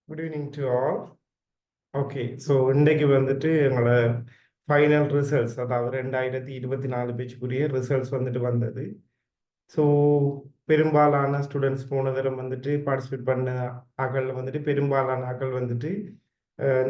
Good evening to all. Okay, so இன்றைக்கு வந்துட்டு எங்களோட ஃபைனல் ரிசல்ட்ஸ், அதாவது 2024 பேச்சுக்குரிய ரிசல்ட்ஸ் வந்துட்டு வந்தது. ஸோ பெரும்பாலான ஸ்டூடெண்ட்ஸ் போன தடவை வந்துட்டு பார்ட்டிசிபேட் பண்ண ஆக்கள் வந்துட்டு பெரும்பாலான ஆக்கள் வந்துட்டு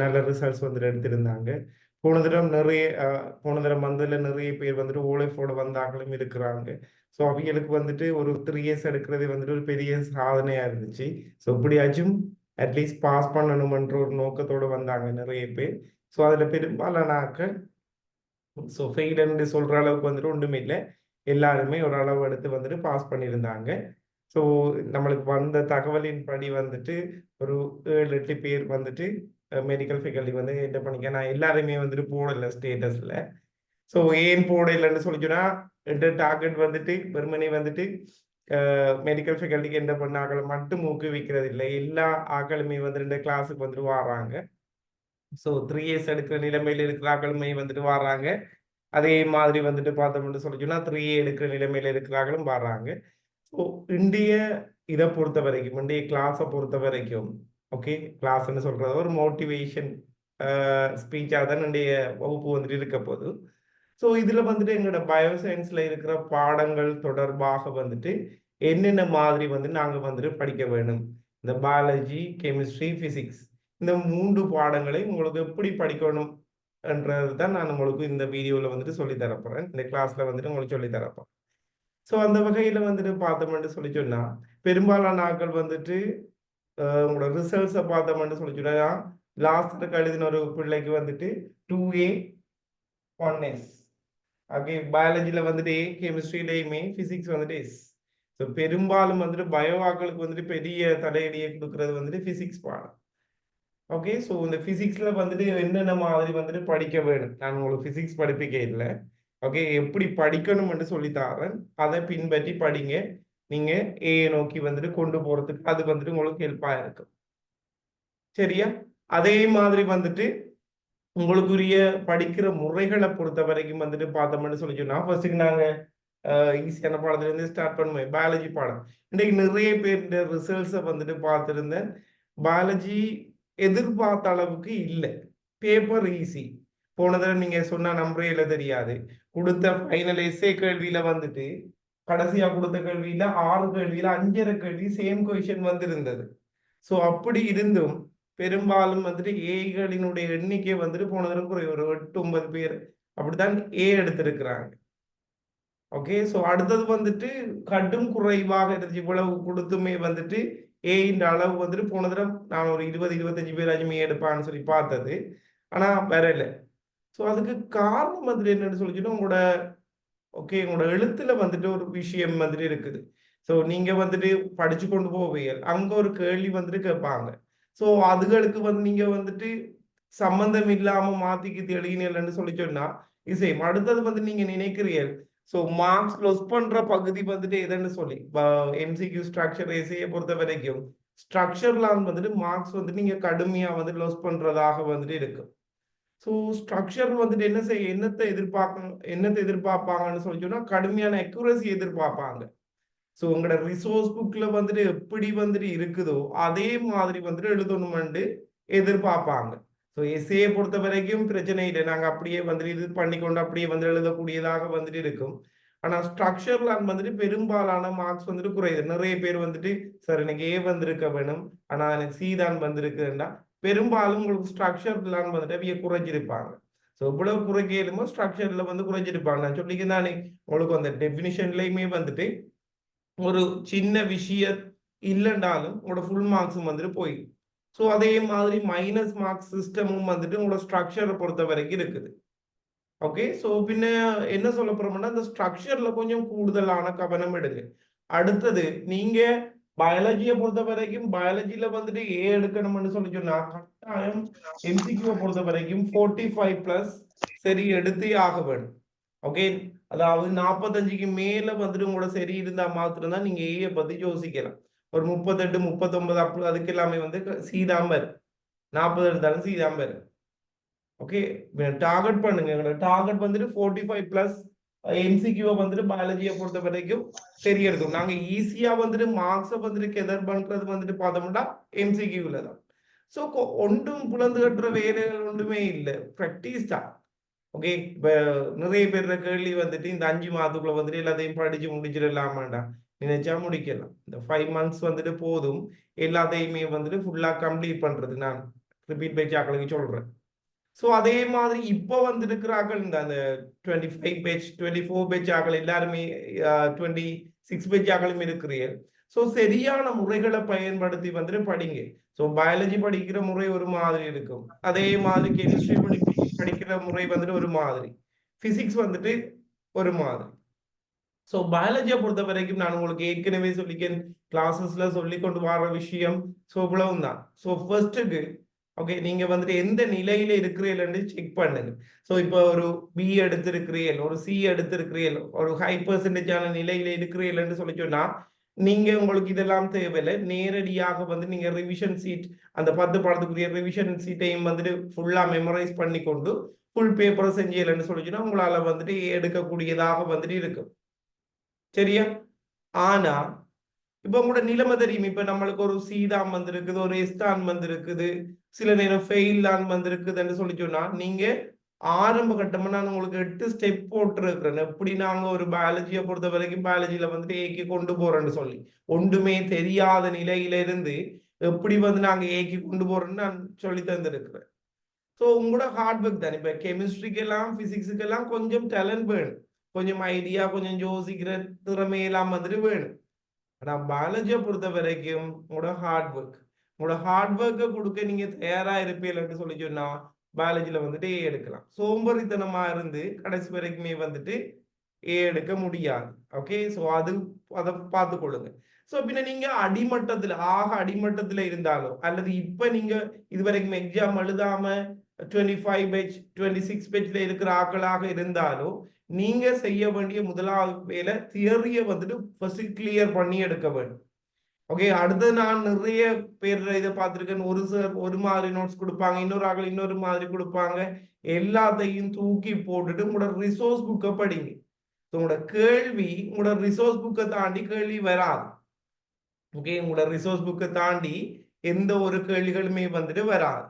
நல்ல ரிசல்ட்ஸ் வந்துட்டு எடுத்திருந்தாங்க. போன தடவை வந்ததில் நிறைய பேர் வந்துட்டு ஓலைஃபோட வந்த ஆக்களும் இருக்கிறாங்க. ஸோ அவங்களுக்கு வந்துட்டு ஒரு 3 இயர்ஸ் எடுக்கிறதே வந்துட்டு ஒரு பெரிய சாதனையாக இருந்துச்சு. ஸோ இப்படியாச்சும் அட்லீஸ்ட் பாஸ் பண்ணணுமென்ற ஒரு நோக்கத்தோடு வந்தாங்க நிறைய பேர். ஸோ அதில் பெரும்பாலான ஆக்கள் ஸோ ஃபெயில்னு சொல்கிற அளவுக்கு வந்துட்டு ஒன்றுமே இல்லை. எல்லாருமே ஒரு அளவு எடுத்து வந்துட்டு பாஸ் பண்ணியிருந்தாங்க. ஸோ நம்மளுக்கு வந்த தகவலின் படி வந்துட்டு ஒரு 7-8 பேர் வந்துட்டு மெடிக்கல் ஃபேக்கல்ட்டி வந்து என்ன பண்ணிக்க, நான் எல்லாருமே வந்துட்டு போடலை ஸ்டேட்டஸில். ஸோ ஏன் போடலைன்னு சொல்லிச்சுன்னா, டார்கெட் வந்துட்டு வெறுமனே வந்துட்டு மெடிக்கல் ஃபேக்கல்ட்டிக்கு என்ன பண்ண ஆக்களை மட்டும் ஊக்குவிக்கிறது இல்லை. எல்லா ஆக்களுமே வந்து இந்த கிளாஸுக்கு வந்துட்டு வராங்க. ஸோ 3 இயர்ஸ் எடுக்கிற நிலைமையில் இருக்கிற ஆக்களுமே வந்துட்டு வராங்க. அதே மாதிரி வந்துட்டு பார்த்தோம்னு சொல்லிச்சுன்னா 3A எடுக்கிற நிலைமையில் இருக்கிறார்களும் வராங்க. ஸோ இந்திய இதை பொறுத்த வரைக்கும், இந்திய கிளாஸை பொறுத்த வரைக்கும், ஓகே, கிளாஸ்ன்னு சொல்றது ஒரு மோட்டிவேஷன் ஸ்பீச்சாக தான் இன்றைய வகுப்பு வந்துட்டு இருக்க போகுது. ஸோ இதில் வந்துட்டு எங்களோட பயோசயின்ஸில் இருக்கிற பாடங்கள் தொடர்பாக வந்துட்டு என்னென்ன மாதிரி வந்து நாங்கள் வந்துட்டு படிக்க வேணும், இந்த பயாலஜி, கெமிஸ்ட்ரி, பிசிக்ஸ், இந்த 3 பாடங்களை உங்களுக்கு எப்படி படிக்கணும் என்றது தான் நான் உங்களுக்கு இந்த வீடியோவில் வந்துட்டு சொல்லி தரப்போறேன். இந்த கிளாஸில் வந்துட்டு உங்களுக்கு சொல்லி தரப்போம். ஸோ அந்த வகையில் வந்துட்டு பார்த்தோம்னு சொல்லி சொன்னால், பெரும்பாலான ஆட்கள் வந்துட்டு உங்களோட ரிசல்ட்ஸை பார்த்தோம்னு சொல்லி சொன்னா, லாஸ்ட் எழுதின ஒரு பிள்ளைக்கு வந்துட்டு 2A 1S. ஓகே, பயாலஜியில் வந்துட்டு A, கெமிஸ்ட்ரியிலையுமே, பிசிக்ஸ் வந்துட்டு S. ஸோ பெரும்பாலும் வந்துட்டு பயோ ஆக்களுக்கு வந்துட்டு பெரிய தலையடியை கொடுக்கறது வந்துட்டு பிசிக்ஸ் பாடம். ஓகே, ஸோ இந்த பிசிக்ஸில் வந்துட்டு என்னென்ன மாதிரி வந்துட்டு படிக்க வேணும், நான் உங்களுக்கு பிசிக்ஸ் படிப்பிக்க இல்லை. ஓகே, எப்படி படிக்கணும்னு சொல்லி தரேன், அதை பின்பற்றி படிங்க. நீங்க ஏ நோக்கி வந்துட்டு கொண்டு போறதுக்கு அது வந்துட்டு உங்களுக்கு ஹெல்ப்பா இருக்கும். சரியா? அதே மாதிரி வந்துட்டு உங்களுக்குரிய படிக்கிற முறைகளை பொறுத்த வரைக்கும் வந்துட்டு பார்த்தோம்னு சொல்லி சொன்னா, ஃபர்ஸ்ட்டுக்கு நாங்க ஈஸியான பாடத்துல இருந்து ஸ்டார்ட் பண்ணுவேன். பயாலஜி பாடம் இன்னைக்கு நிறைய பேர் ரிசல்ட்ஸை வந்துட்டு பார்த்துருந்தேன். பயாலஜி எதிர்பார்த்த அளவுக்கு இல்லை. Paper easy. போன தடவை நீங்க சொன்ன நம்பரே தெரியாது. கொடுத்த ஃபைனல் எஸ்ஏ கேள்வியில வந்துட்டு கடைசியா கொடுத்த கேள்வியில 6 கேள்வியில 5.5 கேள்வி சேம் கொஸ்டின் வந்திருந்தது. ஸோ அப்படி இருந்தும் பெரும்பாலும் வந்துட்டு ஏகளினுடைய எண்ணிக்கை வந்துட்டு போன தடவை குறைவு, ஒரு 8-9 பேர் அப்படித்தான் ஏ எடுத்திருக்கிறாங்க. ஓகே, ஸோ அடுத்தது வந்துட்டு கடும் குறைவாக இருந்துச்சு. இவ்வளவு கொடுத்துமே வந்துட்டு ஏன்ற அளவு வந்துட்டு போன தடவை நான் ஒரு 20-25 பேராச்சுமே எடுப்பான்னு சொல்லி பார்த்தது, ஆனா வரல. ஸோ அதுக்கு காரணம் வந்துட்டு என்னன்னு சொல்லிச்சுன்னா, உங்களோட எழுத்துல வந்துட்டு ஒரு விஷயம் வந்துட்டு இருக்குது. ஸோ நீங்க வந்துட்டு படிச்சு கொண்டு போவீங்க, அங்க ஒரு கேள்வி வந்துட்டு கேட்பாங்க. ஸோ அதுகளுக்கு வந்து நீங்க வந்துட்டு சம்பந்தம் இல்லாம மாத்திக்கு தெளினு சொல்லி சொன்னா இசை அடுத்தது வந்து நீங்க நினைக்கிறீர்கள். ஸோ மார்க்ஸ் லொஸ் பண்ற பகுதி வந்துட்டு எதுன்னு சொல்லி எம்சிக்யூ ஸ்ட்ரக்சர் எஸ்ஏயை பொறுத்த வரைக்கும் ஸ்ட்ரக்சர்லாம் வந்துட்டு மார்க்ஸ் வந்துட்டு நீங்க கடுமையா வந்து லொஸ் பண்றதாக வந்துட்டு இருக்கு. ஸோ ஸ்ட்ரக்சர் வந்துட்டு என்னத்தை எதிர்பார்ப்பாங்கன்னு சொல்லி சொன்னா கடுமையான அக்யூரசி எதிர்பார்ப்பாங்க. ஸோ உங்களோட ரிசோர்ஸ் புக்ல வந்துட்டு எப்படி வந்துட்டு இருக்குதோ அதே மாதிரி வந்துட்டு எழுதணுமெண்டு எதிர்பார்ப்பாங்க. ஸோ எஸ்ஏயை பொறுத்த வரைக்கும் பிரச்சனை இல்லை, நாங்கள் அப்படியே வந்துட்டு இது பண்ணிக்கொண்டு அப்படியே வந்து எழுதக்கூடியதாக வந்துட்டு இருக்கும். ஆனால் ஸ்ட்ரக்சர்லாம் வந்துட்டு பெரும்பாலான மார்க்ஸ் வந்துட்டு குறையுது. நிறைய பேர் வந்துட்டு சார் எனக்கு ஏ வந்திருக்க வேணும், ஆனால் எனக்கு சி தான் வந்திருக்குன்னா பெரும்பாலும் உங்களுக்கு ஸ்ட்ரக்சர்லாம் வந்துட்டு அவைய குறைஞ்சிருப்பாங்க. ஸோ இவ்வளவு குறைக்கலுமோ ஸ்ட்ரக்சர்ல வந்து குறைஞ்சிருப்பாங்க. நான் சொல்லிக்கிறேன் தானே உங்களுக்கு அந்த டெஃபினிஷன்லையுமே வந்துட்டு ஒரு சின்ன விஷயம் இல்லைண்டாலும் உங்களோட ஃபுல் மார்க்ஸும் வந்துட்டு போயிடும். ஸோ அதே மாதிரி மைனஸ் மார்க்ஸ் சிஸ்டமும் வந்துட்டு உங்களோட ஸ்ட்ரக்சரை பொறுத்த வரைக்கும் இருக்குது. ஓகே, ஸோ பின்ன என்ன சொல்ல போறோம்னா இந்த ஸ்ட்ரக்சர்ல கொஞ்சம் கூடுதலான கவனம் எடுங்க. அடுத்தது நீங்க பயாலஜியை பொறுத்த வரைக்கும் பயாலஜியில வந்துட்டு ஏ எடுக்கணும்னு சொல்லி சொன்னா கட்டாயம் எம்சிக்யூவை பொறுத்த வரைக்கும் 45+ சரி எடுத்தே ஆக வேணும். ஓகே, அதாவது 45க்கு மேல வந்துட்டு உங்களோட சரி இருந்தா மாத்திரம் தான் நீங்க ஏஐ பத்தி யோசிக்கலாம். ஒரு 38-39 அப்படி அதுக்கு எல்லாமே வந்து சீதாம்பர் 40 எடுத்தாலும் சீதாம்பர். ஓகே, டார்கெட் பண்ணுங்க. டார்கெட் வந்துட்டு 45+ எம்சிக்யூவை வந்துட்டு பயாலஜியை பொறுத்த வரைக்கும் சரி எடுக்கும். நாங்க ஈஸியா வந்துட்டு மார்க்ஸை வந்துட்டு கெதர் பண்றது வந்துட்டு பார்த்தோம்னா எம்சிக்யூல தான். ஸோ ஒன்றும் புலந்து கட்டுற வேலைகள் ஒன்றுமே இல்லை, ப்ராக்டிஸ் தான். ஓகே, இப்ப நிறைய பேர் கேள்வி வந்துட்டு இந்த 5 மாதத்துக்குள்ள வந்துட்டு எல்லாத்தையும் படிச்சு முடிச்சிடலாமாண்டா, நினைச்சா முடிக்கலாம். இந்த 5 months வந்துட்டு போதும் எல்லாத்தையுமே வந்துட்டு ஃபுல்லா கம்ப்ளீட் பண்றது. நான் ரிப்பீட் பேஜ் ஆக்களுக்கு சொல்றேன். ஸோ அதே மாதிரி இப்போ வந்திருக்கிறார்கள் இந்த அந்த 25 பேஜ் 24 பேஜ் ஆக்கள் எல்லாருமே 26 பேஜ் ஆக்களும் இருக்கிறீர்கள். ஸோ சரியான முறைகளை பயன்படுத்தி வந்துட்டு படிங்க. ஸோ பயாலஜி படிக்கிற முறை ஒரு மாதிரி இருக்கும், அதே மாதிரி கெமிஸ்ட்ரி படிக்கிற முறை வந்துட்டு ஒரு மாதிரி, பிசிக்ஸ் வந்துட்டு ஒரு மாதிரி. ஸோ பயாலஜியை பொறுத்த வரைக்கும் நான் உங்களுக்கு ஏற்கனவே சொல்லிக்கேன், கிளாஸஸ்ல சொல்லி கொண்டு வர விஷயம். ஸோ இவ்வளவும் தான். ஸோ ஃபர்ஸ்ட்டுக்கு ஓகே, நீங்க வந்துட்டு எந்த நிலையில இருக்கிறீர்கள் செக் பண்ணுங்க. ஸோ இப்போ ஒரு பி எடுத்திருக்கிறீர்கள், ஒரு சி எடுத்திருக்கிறீர்கள், ஒரு ஹை பெர்சன்டேஜான நிலையில இருக்கிறீர்கள் சொல்லி சொன்னா நீங்க உங்களுக்கு இதெல்லாம் தேவையில்லை. நேரடியாக வந்து நீங்க ரிவிஷன் சீட், அந்த 10 பாடத்துக்குரிய ரிவிஷன் சீட்டையும் வந்துட்டு ஃபுல்லா மெமரைஸ் பண்ணி கொண்டு ஃபுல் பேப்பர் செஞ்சீங்கன்னு சொல்லிச்சுன்னா உங்களால வந்துட்டு எடுக்கக்கூடியதாக வந்துட்டு இருக்கும். சரியா? ஆனா இப்ப உங்களோட நிலைமை தெரியும். இப்ப நம்மளுக்கு ஒரு சீதான் வந்திருக்குது, ஒரு எஸ்தான் வந்திருக்குது, சில நேரம் ஃபெயில் தான் வந்திருக்குதுன்னு சொல்லி சொன்னா நீங்க ஆரம்ப கட்டமா நான் உங்களுக்கு 8 ஸ்டெப் போட்டிருக்கிறேன். எப்படி நாங்க ஒரு பயாலஜியை பொறுத்த வரைக்கும் பயாலஜியில வந்துட்டு ஏக்கி கொண்டு போறோம்னு சொல்லி, ஒன்றுமே தெரியாத நிலையில இருந்து எப்படி வந்து நாங்க ஏக்கி கொண்டு போறோம்னு நான் சொல்லி தந்திருக்கிறேன். ஸோ உங்களோட ஹார்ட் ஒர்க் தான். இப்ப கெமிஸ்ட்ரிக்கெல்லாம் பிசிக்ஸுக்கெல்லாம் கொஞ்சம் டேலண்ட் வேணும், கொஞ்சம் ஐடியா, கொஞ்சம் யோசிக்கிற திறமையெல்லாம் வந்துட்டு வேணும். ஆனா பயாலஜியை பொறுத்த வரைக்கும் உங்களோட ஹார்ட் ஒர்க், உங்களோட ஹார்ட் ஒர்க்கை கொடுக்க நீங்க தயாரா இருப்பீங்கன்னு சொல்லி சொன்னா பயாலஜில வந்துட்டு ஏ எடுக்கலாம். சோம்பேறித்தனமா இருந்து கடைசி வரைக்குமே வந்துட்டு ஏ எடுக்க முடியாது. ஓகே, ஸோ அதை பார்த்து கொள்ளுங்க. ஸோ பின்ன நீங்க அடிமட்டத்துல, அடிமட்டத்துல இருந்தாலோ அல்லது இப்ப நீங்க இதுவரைக்கும் எக்ஸாம் எழுதாம 25 பேஜ் 26 பேஜ்ல இருக்கிற ஆட்களாக இருந்தாலோ நீங்க செய்ய வேண்டிய முதலாவது வேலை தியரிய வந்துட்டு ஃபர்ஸ்ட் கிளியர் பண்ணி எடுக்க வேண்டும். ஓகே, அடுத்து நான் நிறைய பேர் இதை பார்த்திருக்கேன். ஒரு சார் ஒரு மாதிரி நோட்ஸ் கொடுப்பாங்க, இன்னொரு ஆக்கள் இன்னொரு மாதிரி கொடுப்பாங்க. எல்லாத்தையும் தூக்கி போட்டுட்டு உங்களோட ரிசோர்ஸ் புக்கை படிங்க. உங்களோட கேள்வி உங்களோட ரிசோர்ஸ் புக்கை தாண்டி கேள்வி வராது. ஓகே, உங்களோட ரிசோர்ஸ் புக்கை தாண்டி எந்த ஒரு கேள்விகளுமே வந்துட்டு வராது.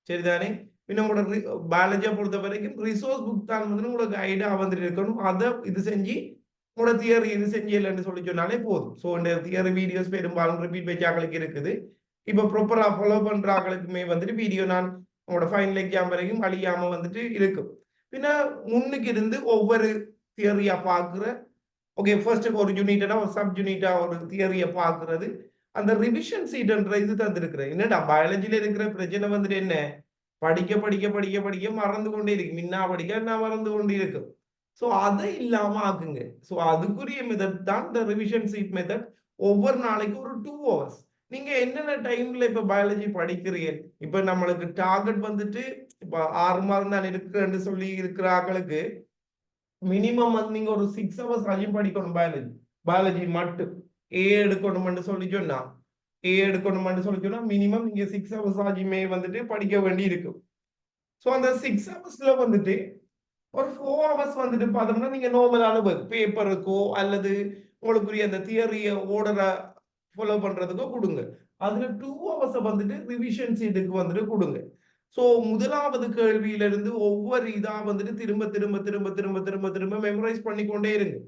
சரிதானே? பின்ன உங்களோட பயாலஜியை பொறுத்த வரைக்கும் ரிசோர்ஸ் புக் தான் வந்து உங்களுக்கு ஐடியா வந்துட்டு இருக்கணும். அதை இது செஞ்சு உங்களோட தியரி இது செஞ்சு சொல்லி சொன்னாலே போதும். ஸோ இந்த தியரி வீடியோஸ் பெரும்பாலும் ரிப்பீட் பேஜ் ஆக்களுக்கு இருக்குது. இப்போ ப்ராப்பரா ஃபாலோ பண்ற ஆக்களுக்குமே வந்துட்டு வீடியோ நான் உங்களோட ஃபைனல் எக்ஸாம் வரைக்கும் அழியாம வந்துட்டு இருக்கும். பின்ன முன்னுக்கு இருந்து ஒவ்வொரு தியரியா பார்க்குற, ஓகே ஃபர்ஸ்ட் ஒரு யூனிட்டா ஒரு சப் யூனிட்டா ஒரு தியரியை பார்க்கறது, அந்த ரிவிஷன் சீட்ன்ற இது தந்திருக்கிறேன். என்னடா பயாலஜில இருக்கிற பிரச்சனை வந்துட்டு என்ன, படிக்க படிக்க படிக்க படிக்க மறந்து கொண்டே இருக்கு, மின்னா படிக்க நான் மறந்து கொண்டே இருக்கும். ஸோ அதை இல்லாம ஆக்குங்க. ஸோ அதுக்குரிய மெத்தட் தான் இந்த ரிவிஷன் சீட் மெத்தட். ஒவ்வொரு நாளைக்கு ஒரு 2 hours நீங்க என்னென்ன டைம்ல இப்ப பயாலஜி படிக்கிறீங்க. இப்ப நம்மளுக்கு டார்கெட் வந்துட்டு இப்ப 6 மாதம் தான் இருக்குன்னு சொல்லி இருக்கிற ஆக்களுக்கு மினிமம் வந்து நீங்க ஒரு 6 hours ஆகியும் படிக்கணும். பயாலஜி மட்டும் ஏ எடுக்கணும்னு சொல்லி சொன்னா மினிமம் நீங்க 6 hours ஆகியுமே வந்துட்டு படிக்க வேண்டி இருக்கும். ஸோ அந்த 6 ஹவர்ஸ்ல வந்துட்டு ஒரு 4 hours வந்துட்டு பார்த்தோம்னா நீங்க நார்மலான ஒர்க் பேப்பருக்கோ அல்லது உங்களுக்குரிய அந்த தியரிய ஓர்டரை ஃபாலோ பண்றதுக்கோ கொடுங்க. அதுல 2 hours வந்துட்டு ரிவிஷன் சீட்டுக்கு வந்துட்டு கொடுங்க. ஸோ முதலாவது கேள்வியிலிருந்து ஒவ்வொரு இதா வந்துட்டு திரும்ப திரும்ப திரும்ப திரும்ப திரும்ப திரும்ப மெமரைஸ் பண்ணிக்கொண்டே இருங்க.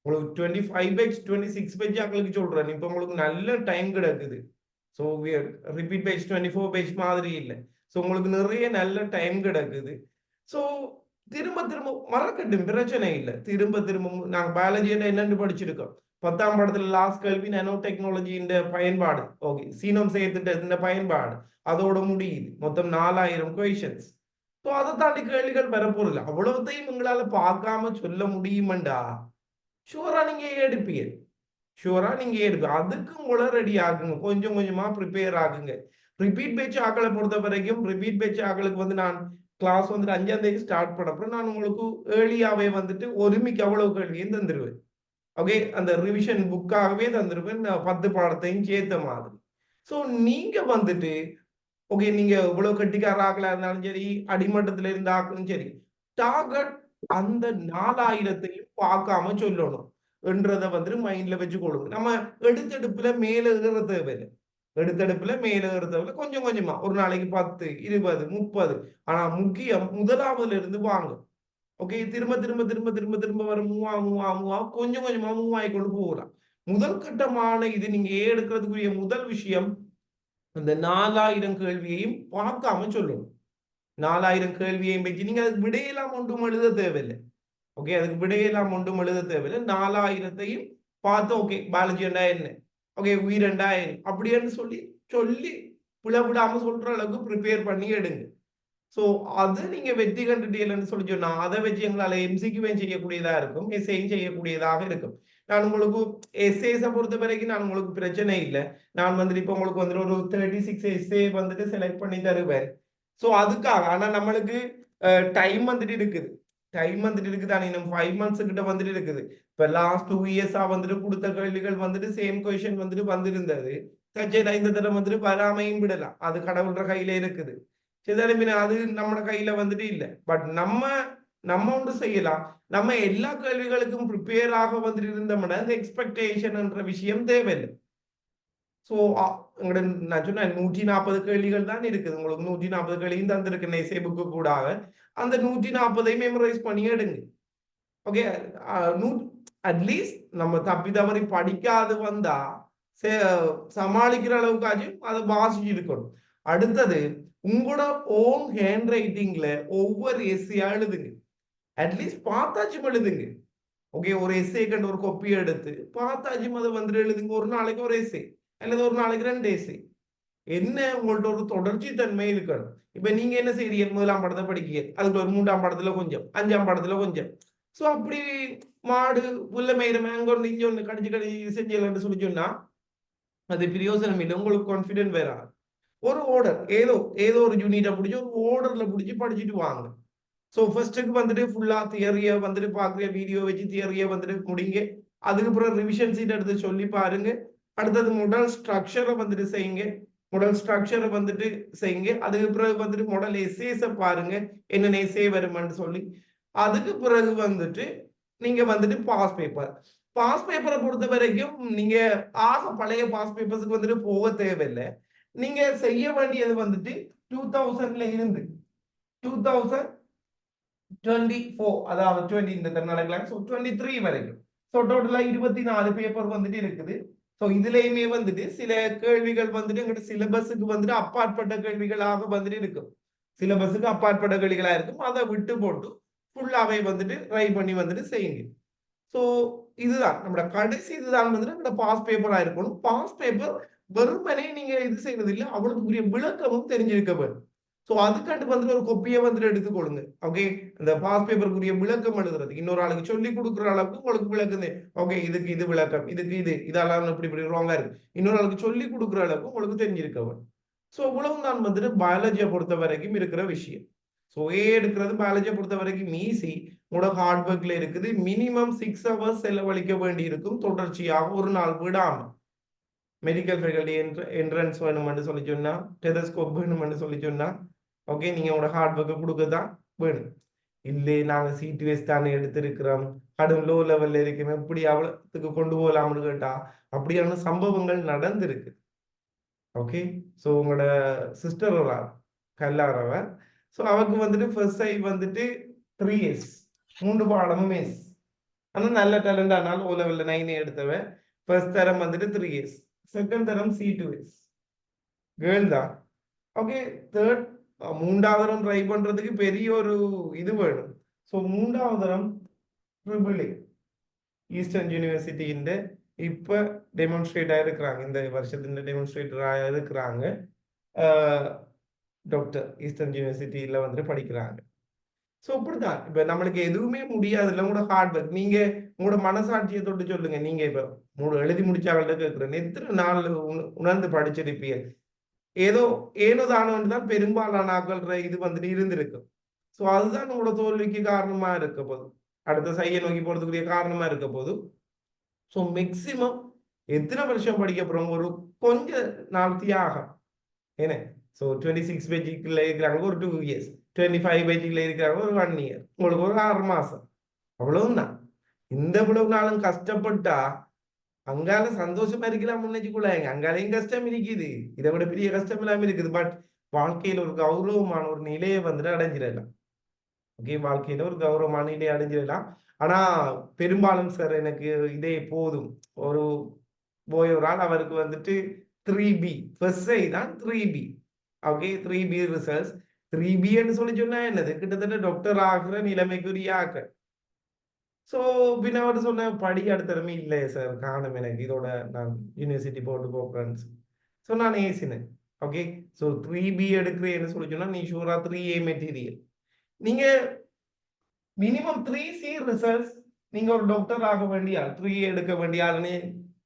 உங்களுக்கு 25 பேஜ் 26 பேஜ் ஆக்களுக்கு சொல்றேன். இப்போ உங்களுக்கு நல்ல டைம் கிடக்குது. ஸோ ரிப்பீட் பேஜ் 24 பேஜ் மாதிரி இல்லை. ஸோ உங்களுக்கு நிறைய நல்ல டைம் கிடக்குது. ஸோ திரும்ப திரும்ப மறக்கட்டும், பிரச்சனை இல்லை. திரும்ப திரும்ப நாங்கள் பயாலஜியில் என்னென்னு படிச்சிருக்கோம். 10ஆம் பாடத்துல லாஸ்ட் கேள்வி நானோ டெக்னாலஜியின் பயன்பாடு, ஓகே சீனம் செய்யத்திட்ட பயன்பாடு அதோட முடியுது. மொத்தம் 4000 கொஷன்ஸ். ஸோ அதை தாண்டி கேள்விகள் வரப்போறதில்லை. அவ்வளவுத்தையும் உங்களால பார்க்காம சொல்ல முடியுமெண்டா ஷூரா நீங்க எடுப்பீங்க. அதுக்கு உங்களை ரெடி ஆகுங்க, கொஞ்சம் கொஞ்சமா ப்ரிப்பேர் ஆகுங்க. ரிப்பீட் பேட்ச் ஆக்களை பொறுத்த வரைக்கும் ரிப்பீட் பேட்ச் ஆக்களுக்கு வந்து நான் கிளாஸ் வந்துட்டு 5ஆம் தேதி ஸ்டார்ட் பண்ணப்போ நான் உங்களுக்கு ஏர்லியாவே வந்துட்டு ஒருமிக்கு அவ்வளவு கேள்வியும் தந்துருவேன். ஓகே, அந்த ரிவிஷன் புக்காகவே தந்திருப்பேன், 10 பாடத்தையும் சேர்த்த மாதிரி. ஸோ நீங்க வந்துட்டு ஓகே, நீங்க இவ்வளவு கட்டிக்கார ஆக்களா இருந்தாலும் சரி, அடிமட்டத்துல இருந்த ஆக்களும் சரி, டார்கெட் அந்த 4000ஐயும் பார்க்காம சொல்லணும் என்றதை வந்துட்டு மைண்ட்ல வச்சு கொடுங்க. நம்ம எடுத்தெடுப்புல மேல ஏற தேவையில்லை. எடுத்தெடுப்புல மேல எடுத்ததுல கொஞ்சம் கொஞ்சமா ஒரு நாளைக்கு 10 20 30. ஆனா முக்கியம் முதலாவதுல இருந்து வாங்க. ஓகே, திரும்ப திரும்ப திரும்ப திரும்ப திரும்ப வர மூவா கொஞ்சம் கொஞ்சமா மூவ் ஆகி கொண்டு போகலாம். முதல் கட்டமான இது நீங்க எடுக்கிறதுக்குரிய முதல் விஷயம் அந்த 4000 கேள்வியையும் பார்க்காம சொல்லணும். 4000 கேள்வியையும் வச்சு நீங்க அதுக்கு விடையெல்லாம் ஒன்றும் எழுத தேவையில்லை. ஓகே, அதுக்கு விடையெல்லாம் ஒன்றும் எழுத தேவையில்லை. 4000ஐயும் பார்த்து ஓகே பாலாஜி என்ன ஓகே உயிரெண்டா அப்படின்னு சொல்லி சொல்லி பிளவிடாம சொல்ற அளவுக்கு ப்ரிப்பேர் பண்ணி எடுங்க. சோ அது நீங்க வெற்றி கண்டுட்டீங்கன்னு சொல்லி சொன்னா அதை வச்சு எங்களால எம்சிக்யூவையும் செய்யக்கூடியதா இருக்கும், எஸ்ஏயும் செய்யக்கூடியதாக இருக்கும். நான் உங்களுக்கு எஸ்ஏஸை பொறுத்த வரைக்கும் நான் உங்களுக்கு பிரச்சனை இல்லை. நான் வந்துட்டு இப்போ உங்களுக்கு வந்துட்டு ஒரு 36 எஸ்ஏ வந்துட்டு செலக்ட் பண்ணி தருவேன். சோ அதுக்காக ஆனா நம்மளுக்கு டைம் வந்துட்டு இருக்குது. டைம் வந்துட்டு இருக்குதானே, இன்னும் 5 months கிட்ட வந்துட்டு இருக்குது. இப்ப லாஸ்ட் 2 இயர்ஸா வந்துட்டு கொடுத்த கேள்விகள் வந்துட்டு சேம் கொஸ்டின் வந்துட்டு வந்திருந்தது. சரி இந்த தடவை வந்துட்டு வராமையும் விடலாம், அது கடவுள்ற கையில இருக்குது. சரி அது நம்ம கையில வந்துட்டு இல்ல. பட் நம்ம நம்ம ஒன்று செய்யலாம். நம்ம எல்லா கேள்விகளுக்கும் ப்ரிப்பேர் ஆக வந்துட்டு இருந்தோம்னா அந்த எக்ஸ்பெக்டேஷன்ன்ற விஷயம் தேவையில்லை. சோ உங்களோட நான் சொன்னேன் 140 கேள்விகள் தான் இருக்குது. உங்களுக்கு 140 கேள்வியும் தந்திருக்கு எஸ்ஏ புக்கு கூடாக. அந்த 140ஐயும் மெமரைஸ் பண்ணி எடுங்க. ஓகே, அட்லீஸ்ட் நம்ம தப்பி தவறி படிக்காது வந்தா சமாளிக்கிற அளவுக்காச்சும் அதை வாசிச்சு இருக்கணும். அடுத்தது உங்களோட ஓன் ஹேண்ட் ரைட்டிங்ல ஒவ்வொரு எஸ்ஸையா எழுதுங்க. அட்லீஸ்ட் பார்த்தாச்சும் எழுதுங்க. ஓகே, ஒரு எஸ்ஏ கண்டு ஒரு கொப்பி எடுத்து பார்த்தாச்சும் அதை வந்துட்டு எழுதுங்க. ஒரு நாளைக்கு ஒரு எஸ்ஏ அல்லது ஒரு நாளைக்கு 2 எஸ்ஏ. என்ன உங்கள்ட்ட ஒரு தொடர்ச்சி தன்மை இருக்கணும். இப்ப நீங்க என்ன செய்றீங்க, முதலாம் படத்தை படிக்கிறீங்க, அதுக்கு ஒரு 3ஆம் படத்துல கொஞ்சம், 5ஆம் படத்துல கொஞ்சம். சோ அப்படி மாடு புல்ல மேயிற மேங்க ஒன்று இங்க ஒன்று கடிச்சு கடிச்சு செஞ்சலன்னு சொல்லி சொன்னா அது பிரயோசனம் இல்லை. உங்களுக்கு கான்பிடென்ட் வேற. ஒரு ஓர்டர் ஏதோ ஏதோ ஒரு யூனிட்டை பிடிச்சி ஒரு ஓர்டர்ல பிடிச்சி படிச்சுட்டு வாங்க. ஸோ ஃபர்ஸ்ட்டுக்கு வந்துட்டு ஃபுல்லா தியரியை வந்துட்டு பார்க்குற வீடியோ வச்சு தியரியை வந்துட்டு முடிங்க. அதுக்கப்புறம் ரிவிஷன் சீட் எடுத்து சொல்லி பாருங்க. அடுத்தது மாடல் ஸ்ட்ரக்சரை வந்துட்டு செய்யுங்க. மாடல் ஸ்ட்ரக்சரை வந்துட்டு செய்யுங்க. அதுக்கு பிறகு வந்துட்டு மாடல் எஸ்ஏஸை பாருங்க, என்னென்ன எஸ்ஏ வருமானு சொல்லி. அதுக்கு பிறகு வந்துட்டு நீங்க வந்துட்டு பாஸ் பேப்பரை பொறுத்த வரைக்கும் நீங்க ஆக பழைய பாஸ் பேப்பர்ஸுக்கு வந்துட்டு போக தேவையில்லை. நீங்க செய்ய வேண்டியது வந்துட்டு 2000ல இருந்து 2024, அதாவது 20 இந்த நடக்கலாம். ஸோ 23 வரைக்கும். ஸோ டோட்டலா 24 பேப்பர் வந்துட்டு இருக்குது. ஸோ இதுலயுமே வந்துட்டு சில கேள்விகள் வந்துட்டு எங்கிட்ட சிலபஸுக்கு வந்துட்டு அப்பாற்பட்ட கேள்விகளாக வந்துட்டு இருக்கும். சிலபஸுக்கு அப்பாற்பட்ட கேள்விகளா இருக்கும். அதை விட்டு போட்டு ஃபுல்லாவே வந்துட்டு ட்ரை பண்ணி வந்துட்டு செய்யுங்க. ஸோ இதுதான் நம்மளோட கடைசி இதுதான் வந்துட்டு நம்மளோட பாஸ் பேப்பரா இருக்கணும். பாஸ் பேப்பர் வெறுமனே நீங்க இது செய்யறது இல்லை, அவளுக்குரிய விளக்கமும் தெரிஞ்சிருக்க வேண்டும். ஸோ அதுக்காண்டு வந்துட்டு ஒரு கொப்பியை வந்துட்டு எடுத்துக்கொள்ளுங்க. ஓகே, இந்த பாஸ் பேப்பருக்குரிய விளக்கம் எழுதுறது இன்னொரு ஆளுக்கு சொல்லி கொடுக்குற அளவுக்கு உங்களுக்கு விளக்குது. ஓகே, இதுக்கு இது விளக்கம், இதுக்கு இது இதெல்லாம் இப்படி இப்படி ராங்கா இருக்கு, இன்னொரு ஆளுக்கு சொல்லி கொடுக்குற அளவுக்கு உங்களுக்கு தெரிஞ்சிருக்க வேண்டும். ஸோ இவ்வளவு தான் வந்துட்டு பயாலஜியை பொறுத்த வரைக்கும் இருக்கிற விஷயம். ஸோ எடுக்கிறது பயாலஜியை பொறுத்த வரைக்கும் ஈஸி. உங்களோட ஹார்ட் ஒர்க்ல இருக்குது. மினிமம் 6 hours செலவழிக்க வேண்டி இருக்கும் தொடர்ச்சியாக, ஒரு நாள் விடாம. மெடிக்கல் ஃபேக்கல்டி என்ட்ரன்ஸ் வேணும்னு சொல்லி சொன்னா, டெலஸ்கோப் வேணும்னு சொல்லி சொன்னா, ஓகே நீங்க உங்களோட ஹார்ட் ஒர்க்கை கொடுக்க தான் வேணும். இல்லை நாங்க சிடிஎஸ் தானே எடுத்திருக்கிறோம், கடும் லோ லெவல்ல இருக்கோம், எப்படி அவ்வளவுக்கு கொண்டு போகலாம்னு கேட்டா அப்படியான சம்பவங்கள் நடந்திருக்கு. ஓகே, ஸோ உங்களோட சிஸ்டர் ஒரு கல்லாறவர். ஸோ அவருக்கு வந்துட்டு ஃபர்ஸ்ட் ஐ வந்துட்டு 3 years 3 பாடமும் எஸ். ஆனால் நல்ல டேலண்ட் ஆனால் ஓ லெவலில் 9 எடுத்தவன். ஃபர்ஸ்ட் தரம் வந்துட்டு 3 years, செகண்ட் தரம் C2S கேர்ள் தான். ஓகே, தேர்ட் 3ஆவது தரம் ட்ரை பண்றதுக்கு பெரிய ஒரு இது வேணும். ஸோ 3ஆவது தரம் ட்ரிபிள் ஏ ஈஸ்டர்ன் யூனிவர்சிட்டியின் இப்ப டெமான்ஸ்ட்ரேட் ஆயிருக்கிறாங்க, இந்த வருஷத்துல டெமான்ஸ்ட்ரேட்டர் ஆயிருக்கிறாங்க. டாக்டர் ஈஸ்டர்ன் யூனிவர்சிட்டியில வந்துட்டு படிக்கிறாங்க. ஸோ இப்படிதான் இப்ப நம்மளுக்கு எதுவுமே முடியாது இல்லை. உங்களோட ஹார்ட் ஒர்க், நீங்க உங்களோட மனசாட்சியை தொட்டு சொல்லுங்க. நீங்க இப்ப எழுதி முடிச்சாங்கள்ட்ட கேட்கிறேன், எத்தனை நாள் உணர்ந்து படிச்சிருப்பீங்க? ஏதோ ஏனோ தானோன்னு தான் பெரும்பாலான ஆக்கள்ற இது வந்துட்டு இருந்திருக்கு. ஸோ அதுதான் உங்களோட தோல்விக்கு காரணமா இருக்க போது, அடுத்த சையை நோக்கி போறதுக்குரிய காரணமா இருக்க போது. ஸோ மேக்சிமம் எத்தனை வருஷம் படிக்க போறோம், ஒரு கொஞ்ச நாள் தியாகம் என்ன. ஸோ 26 பேஜுக்குள்ள இருக்கிறாங்க ஒரு 2 years, 25 பேஜுக்குள்ள இருக்கிறாங்க ஒரு 1 year, உங்களுக்கு ஒரு 6 மாசம், அவ்வளவுதான். இந்த இவ்வளவு நாளும் கஷ்டப்பட்டா அங்கால சந்தோஷமா இருக்கலாம்னு நினைச்சுக்கொள்ளாங்க, அங்காலையும் கஷ்டம் இருக்குது, இதை விட பெரிய கஷ்டம் இல்லாம இருக்குது. பட் வாழ்க்கையில ஒரு கௌரவமான ஒரு நிலையை வந்துட்டு அடைஞ்சிடலாம். ஓகே, வாழ்க்கையில ஒரு கௌரவமான நிலையை அடைஞ்சிடலாம். ஆனா பெரும்பாலும் சார் எனக்கு இதே போதும். ஒரு போய் ஒரு ஆள் அவருக்கு வந்துட்டு 3B ஃபர்ஸ்ட் ஐ தான் 3B. Okay, 3B results. 3Bன்னு சொல்லி சொன்னா என்னது, கிட்டத்தட்ட டாக்டர் ஆகுற நிலைமைக்குரிய ஆக்க. ஸோ பின்ன அவர் சொன்ன படி அடுத்தரமே இல்லை சார், காணும் எனக்கு இதோட நான் யூனிவர்சிட்டி போட்டு போகிறேன்னு. ஸோ நான் ஏசினேன். ஓகே, ஸோ 3B எடுக்கிறேன்னு சொல்லி சொன்னா நீ ஷூரா 3A மெட்டீரியல். நீங்க மினிமம் 3C ரிசல்ட்ஸ், நீங்க ஒரு டாக்டர் ஆக வேண்டிய ஆள், 3A எடுக்க வேண்டிய ஆளுன்னு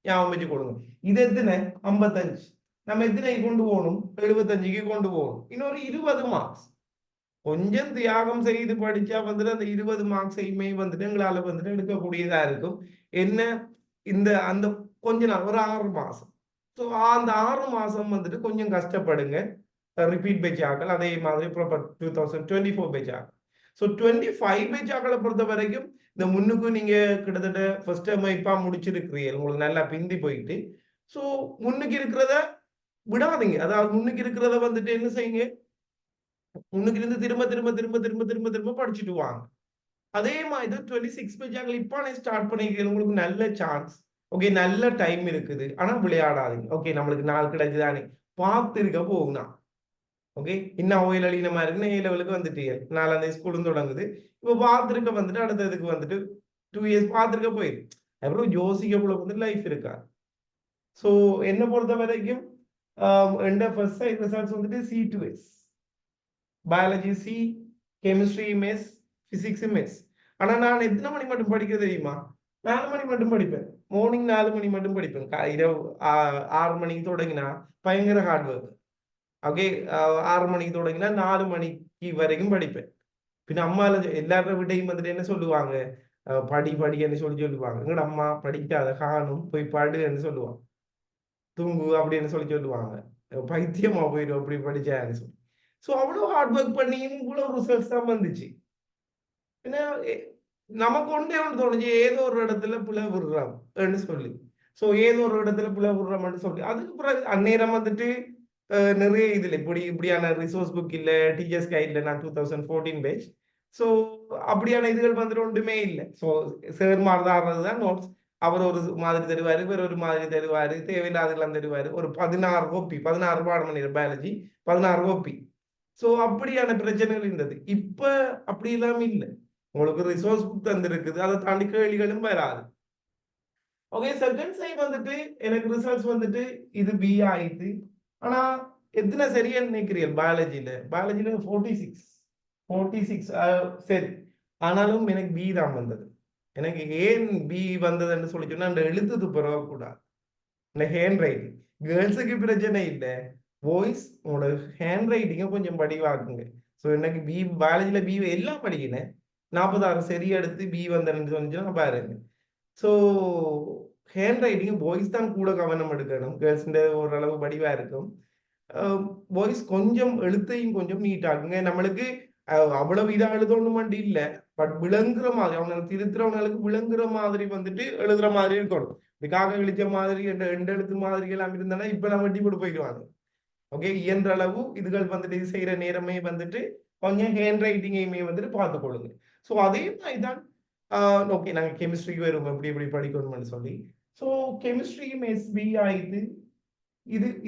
ஞாபகம் வச்சு கொடுங்க. இது எத்தனை 55, நம்ம எத்தனை கொண்டு போகணும் 75க்கு கொண்டு போகணும். இன்னொரு 20 மார்க்ஸ் கொஞ்சம் தியாகம் செய்து படிச்சா வந்துட்டு அந்த 20 மார்க்ஸையுமே வந்துட்டு எங்களால வந்துட்டு எடுக்கக்கூடியதா இருக்கும். என்ன இந்த அந்த கொஞ்ச நாள் ஒரு 6 மாசம். ஸோ அந்த 6 மாசம் வந்துட்டு கொஞ்சம் கஷ்டப்படுங்க. ரிப்பீட் பேட்ச் ஆக்கள் அதே மாதிரி ப்ராப்பர் 2024 பேட்ச் ஆக்கள். ஸோ 25 பேட்ச் ஆக்களை பொறுத்த வரைக்கும் இந்த முன்னுக்கு நீங்க கிட்டத்தட்ட ஃபர்ஸ்ட் டைம் இப்பா முடிச்சிருக்கிறீங்க, உங்களுக்கு நல்லா பிந்தி போயிட்டு. ஸோ முன்னுக்கு இருக்கிறத விடாதீங்க. அதாவது முன்னுக்கு இருக்கிறத வந்துட்டு என்ன செய்யுங்க, முன்னுக்கு இருந்து திரும்ப திரும்ப திரும்ப திரும்ப திரும்ப திரும்ப படிச்சுட்டு வாங்க. அதே மாதிரி தான் 26 பேஜாக்கள் இப்போ ஸ்டார்ட் பண்ணிக்கிறேன், உங்களுக்கு நல்ல சான்ஸ். ஓகே, நல்ல டைம் இருக்குது, ஆனா விளையாடாதீங்க. ஓகே, நம்மளுக்கு நாள் கிடைச்சுதானே பார்த்து இருக்க போகுனா. ஓகே, இன்னும் ஓயில் அழினமா இருக்குன்னு ஏ லெவலுக்கு வந்துட்டீங்க, நாலாம் ஸ்கூலும் தொடங்குது. இப்போ பார்த்துருக்க வந்துட்டு அடுத்ததுக்கு வந்துட்டு 2 இயர்ஸ் பார்த்துருக்க போயிரு, அப்புறம் யோசிக்க போல வந்து லைஃப் இருக்கா. ஸோ என்ன பொறுத்த வரைக்கும் எந்த ஃபர்ஸ்ட் சைட் ரிசல்ட்ஸ் வந்துட்டு C2S, biology C, chemistry miss, physics miss. ஆனா நான் எத்தனை மணி மட்டும் படிக்க தெரியுமா, 4 மணி மட்டும் படிப்பேன். மார்னிங் 4 மணி மட்டும் படிப்பேன். இரவு 6 மணிக்கு தொடங்கினா பயங்கர ஹார்ட் ஒர்க். ஓகே, 6 மணிக்கு தொடங்கினா 4 மணிக்கு வரைக்கும் படிப்பேன். பின்ன அம்மா எல்லார விடையும் வந்துட்டு என்ன சொல்லுவாங்க, படி படின்னு சொல்லி சொல்லுவாங்க. எங்கட அம்மா படிக்காத காணும் போய் படுன்னு சொல்லுவாங்க, தூங்கு அப்படின்னு சொல்லி சொல்லுவாங்க. பைத்தியமா போயிடும் அப்படி படிச்சான்னு சொல்லி. ஸோ அவ்வளோ ஹார்ட் ஒர்க் பண்ணியும் இவ்வளவு ரிசல்ட்ஸ் தான் வந்துச்சு. ஏன்னா நமக்கு ஒன்றே ஒன்று தோணுச்சு, ஏதோ ஒரு இடத்துல பிள்ளை விடுறான்னு சொல்லி. ஸோ ஏதோ ஒரு இடத்துல பிள்ளை விடுறோம்னு சொல்லி அதுக்கு பிறகு அந்நேரம் வந்துட்டு நிறைய இதுல இப்படியான ரிசோர்ஸ் புக் இல்ல, டீச்சர்ஸ் கைட்ல நான் 2014 பேஜ். ஸோ அப்படியான இதுகள் வந்துட்டு ஒன்றுமே இல்லை. ஸோ சார் மாதிரி தான் நோட்ஸ். அவர் ஒரு மாதிரி தருவாரு, இவர் ஒரு மாதிரி தருவாரு, தேவையில்லாதெல்லாம் தருவாரு. ஒரு 16 கோப்பி, 16 பாடம் பண்ணிடுற பயாலஜி, 16 கோப்பி. ஸோ அப்படியான பிரச்சனைகள் இருந்தது. இப்ப அப்படி இல்லாம இல்லை, உங்களுக்கு ரிசோர்ஸ் புக் தந்திருக்குது, அதை தாண்டி கேள்விகளும் வராது. ஓகே, செகண்ட் சைட் வந்துட்டு எனக்கு ரிசல்ட்ஸ் வந்துட்டு இது பி ஆயிடுது. ஆனா எத்தனை சரியா நினைக்கிறீர்கள், பயாலஜில 46 சரி. ஆனாலும் எனக்கு பி தான் வந்தது. எனக்கு ஏன் பி வந்ததுன்னு சொல்லி சொன்னா அந்த எழுத்து துப்புரவ கூடாது, இந்த ஹேண்ட் ரைட்டிங். கேர்ள்ஸுக்கு பிரச்சனை இல்லை, பாய்ஸ் உங்களோட ஹேண்ட் ரைட்டிங்கை கொஞ்சம் படிவாக்குங்க. ஸோ எனக்கு பி பயாலஜில பி எல்லாம் படிக்கினேன், 46 சரி எடுத்து பி வந்தேன்னு சொன்னா பாருங்க. ஸோ ஹேண்ட் ரைட்டிங் பாய்ஸ் தான் கூட கவனம் எடுக்கணும், கேர்ள்ஸ் ஓரளவு படிவா இருக்கும். பாய்ஸ் கொஞ்சம் எழுத்தையும் கொஞ்சம் நீட்டாக்குங்க. நம்மளுக்கு அவ்வளவு இதா எழுதணும் வண்டி இல்ல, பட் விளங்குற மாதிரி அவங்க திருத்துறவங்களுக்கு விளங்குற மாதிரி வந்துட்டு எழுதுற மாதிரி இருக்கணும். இதுக்காக இழிச்ச மாதிரி எந்த எழுத்து மாதிரி எல்லாம் இருந்தானா இப்ப எல்லாம் வட்டி போட்டு போயிடுவாங்க. ஓகே, இயன்ற அளவு இதுகள் வந்துட்டு இது செய்யற நேரமே வந்துட்டு கொஞ்சம் ஹேண்ட் ரைட்டிங்கையுமே வந்துட்டு பார்த்துக் கொள்ளுங்க. ஸோ அதே மாதிரி தான். ஓகே, நாங்கள் கெமிஸ்ட்ரிக்கு வருவோம் எப்படி எப்படி படிக்கணும்னு சொல்லி. ஸோ கெமிஸ்ட்ரியும் எஸ்பி ஆயிடுது.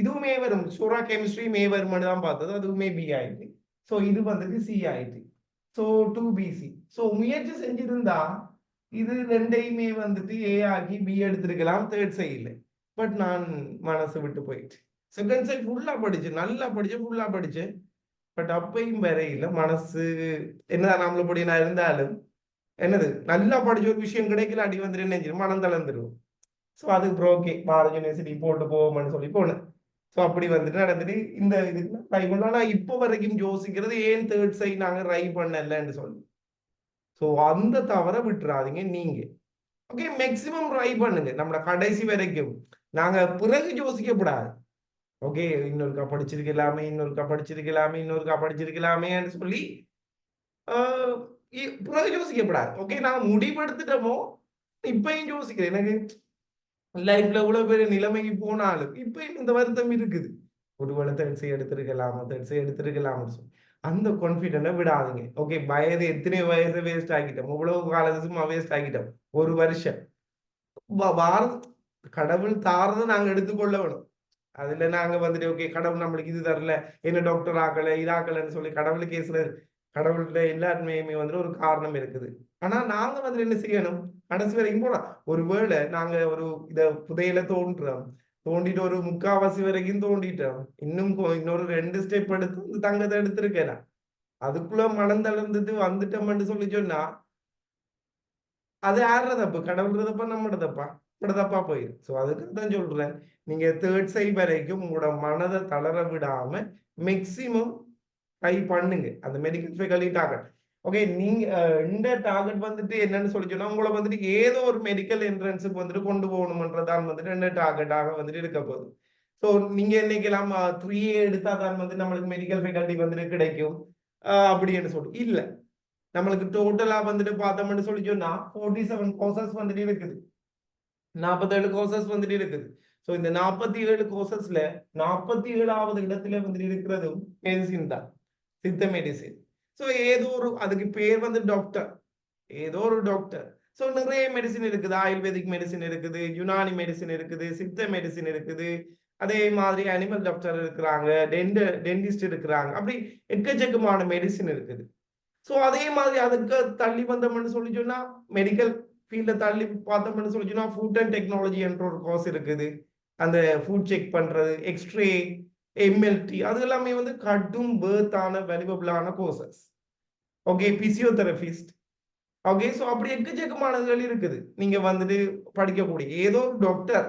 இதுவுமே வரும், சூரா கெமிஸ்ட்ரியும் ஏ வருமானு தான் பார்த்தது, அதுவுமே பி ஆயிடுது. ஸோ இது வந்துட்டு சி ஆயிடுது. So 2BC. ஸோ முயற்சி செஞ்சிருந்தா இது ரெண்டையுமே வந்துட்டு ஏ ஆகி பி எடுத்திருக்கலாம் தேர்ட் சைட்ல. பட் நான் மனசு விட்டு போயிட்டு செகண்ட் சைட் ஃபுல்லா படிச்சேன், நல்லா படிச்சேன், ஃபுல்லா படிச்சேன். பட் அப்பையும் வரையில மனசு என்னதான் நம்மள படி நான் இருந்தாலும் என்னது நல்லா படிச்ச ஒரு விஷயம் கிடைக்கல அடி வந்துட்டு என்ன மனம் தளர்ந்துடும். ஸோ அது ஓகே, பாரத் யூனிவர்சிட்டி போட்டு போவோம்னு சொல்லி போனேன். ஸோ அப்படி வந்துட்டு நடந்துட்டு இந்த இதுக்கு ட்ரை பண்ணலாம். ஆனால் இப்போ வரைக்கும் யோசிக்கிறது ஏன் தேர்ட் சைட் நாங்கள் ட்ரை பண்ணலன்னு சொல்லி. ஸோ அந்த தவற விட்டுறாதீங்க நீங்க. ஓகே, மேக்சிமம் ட்ரை பண்ணுங்க நம்மளோட கடைசி வரைக்கும். நாங்க பிறகு யோசிக்கப்படாது. ஓகே, இன்னொருக்கா படிச்சிருக்கலாமே, இன்னொருக்கா படிச்சிருக்கலாமே, இன்னொருக்கா படிச்சிருக்கலாமேன்னு சொல்லி பிறகு யோசிக்கப்படாது. ஓகே, நாங்க முடிவெடுத்துட்டோமோ இப்பயும் யோசிக்கிறேன் எனக்கு லைஃப்ல இவ்வளவு பெரிய நிலைமைக்கு போனாலும் இப்ப இந்த வருத்தம் இருக்குது. ஒருவேளை தேர்ட்ஸை எடுத்திருக்கலாம், தேர்ட்ஸை எடுத்திருக்கலாம். அந்த கான்பிடென்ட விடாதீங்க. ஓகே, வயது எத்தனை வயசு வேஸ்ட் ஆகிட்டோம், இவ்வளவு காலம் சும்மா வேஸ்ட் ஆகிட்டோம். ஒரு வருஷம் கடவுள் தாரதை நாங்க எடுத்துக்கொள்ள வேணும். அதுல நாங்க வந்துட்டு ஓகே கடவுள் நம்மளுக்கு இது தரல, என்ன டாக்டர் ஆக்கல இதாக்கலன்னு சொல்லி கடவுளுக்கு பேசுறது. கடவுள்கிட்ட எல்லாருமே வந்துட்டு ஒரு காரணம் இருக்குது. ஆனா நாங்க வந்துட்டு என்ன செய்யணும், கடைசி வரைக்கும் போலாம். ஒருவேளை நாங்க ஒரு இத புதையில தோன்றோம், தோண்டிட்டு ஒரு முக்காவாசி வரைக்கும் தோண்டிட்டோம், இன்னும் இன்னொரு 2 ஸ்டெப் எடுத்து இந்த தங்கத்தை எடுத்திருக்கலாம். அதுக்குள்ள மனம் தளர்ந்துட்டு வந்துட்டோம்னு சொல்லி சொன்னா அது யார தப்பு, கடவுள் தப்பா நம்மட தப்பா? நம்மட தப்பா போயிடும். சோ அதுக்கு தான் சொல்றேன், நீங்க தேர்ட் சை வரைக்கும் உங்களோட மனதை தளர விடாம மேக்சிமம் ட்ரை பண்ணுங்க அந்த மெடிக்கல் ஃபேக்கல்டி டார்கெட். ஓகே, நீங்க இந்த டார்கெட் வந்துட்டு என்னன்னு சொல்லி சொன்னா உங்களை வந்துட்டு ஏதோ ஒரு மெடிக்கல் என்ட்ரன்ஸுக்கு வந்துட்டு கொண்டு போகணும்ன்றதான் வந்துட்டு என்ன டார்கெட்டாக வந்துட்டு இருக்க போகுது. ஸோ நீங்க என்னைக்கெல்லாம் 3A எடுத்தா தான் வந்து நம்மளுக்கு மெடிக்கல் ஃபேக்கல்டி வந்துட்டு கிடைக்கும் அப்படின்னு சொல்லி இல்ல. நம்மளுக்கு டோட்டலா வந்துட்டு பார்த்தோம்னு சொல்லி சொன்னா 47 கோர்சஸ் வந்துட்டு இருக்குது, 47 கோர்சஸ் வந்துட்டு இருக்குது. ஸோ இந்த 47 கோர்சஸ்ல 47வது இடத்துல வந்துட்டு இருக்கிறதும் மெடிசின் தான், சித்த மெடிசின். ஸோ ஏதோ ஒரு அதுக்கு பேர் வந்து டாக்டர், ஏதோ ஒரு டாக்டர். ஸோ நிறைய மெடிசின் இருக்குது, ஆயுர்வேதிக் மெடிசின் இருக்குது, யுனானி மெடிசின் இருக்குது, சித்த மெடிசின் இருக்குது, அதே மாதிரி அனிமல் டாக்டர் இருக்கிறாங்க, டென்டிஸ்ட் இருக்கிறாங்க, அப்படி எக்கச்சக்கமான மெடிசின் இருக்குது. ஸோ அதே மாதிரி அதுக்கு தள்ளி வந்தோம்னு சொல்லி சொன்னா மெடிக்கல் ஃபீல்ட தள்ளி பார்த்தோம்னு சொல்லி சொன்னா ஃபுட் அண்ட் டெக்னாலஜி என்ற ஒரு கோர்ஸ் இருக்குது. அந்த ஃபுட் செக் பண்றது, எக்ஸ்ரே, எம்எல்டி, அது எல்லாமே வந்து கடும் பேர்த்தான வேல்யூபிளான courses. Okay, physiotherapist. Okay, so அப்படி எக்கச்சக்கமானதுகள் இருக்குது. நீங்க வந்துட்டு படிக்கக்கூடிய ஏதோ ஒரு டாக்டர்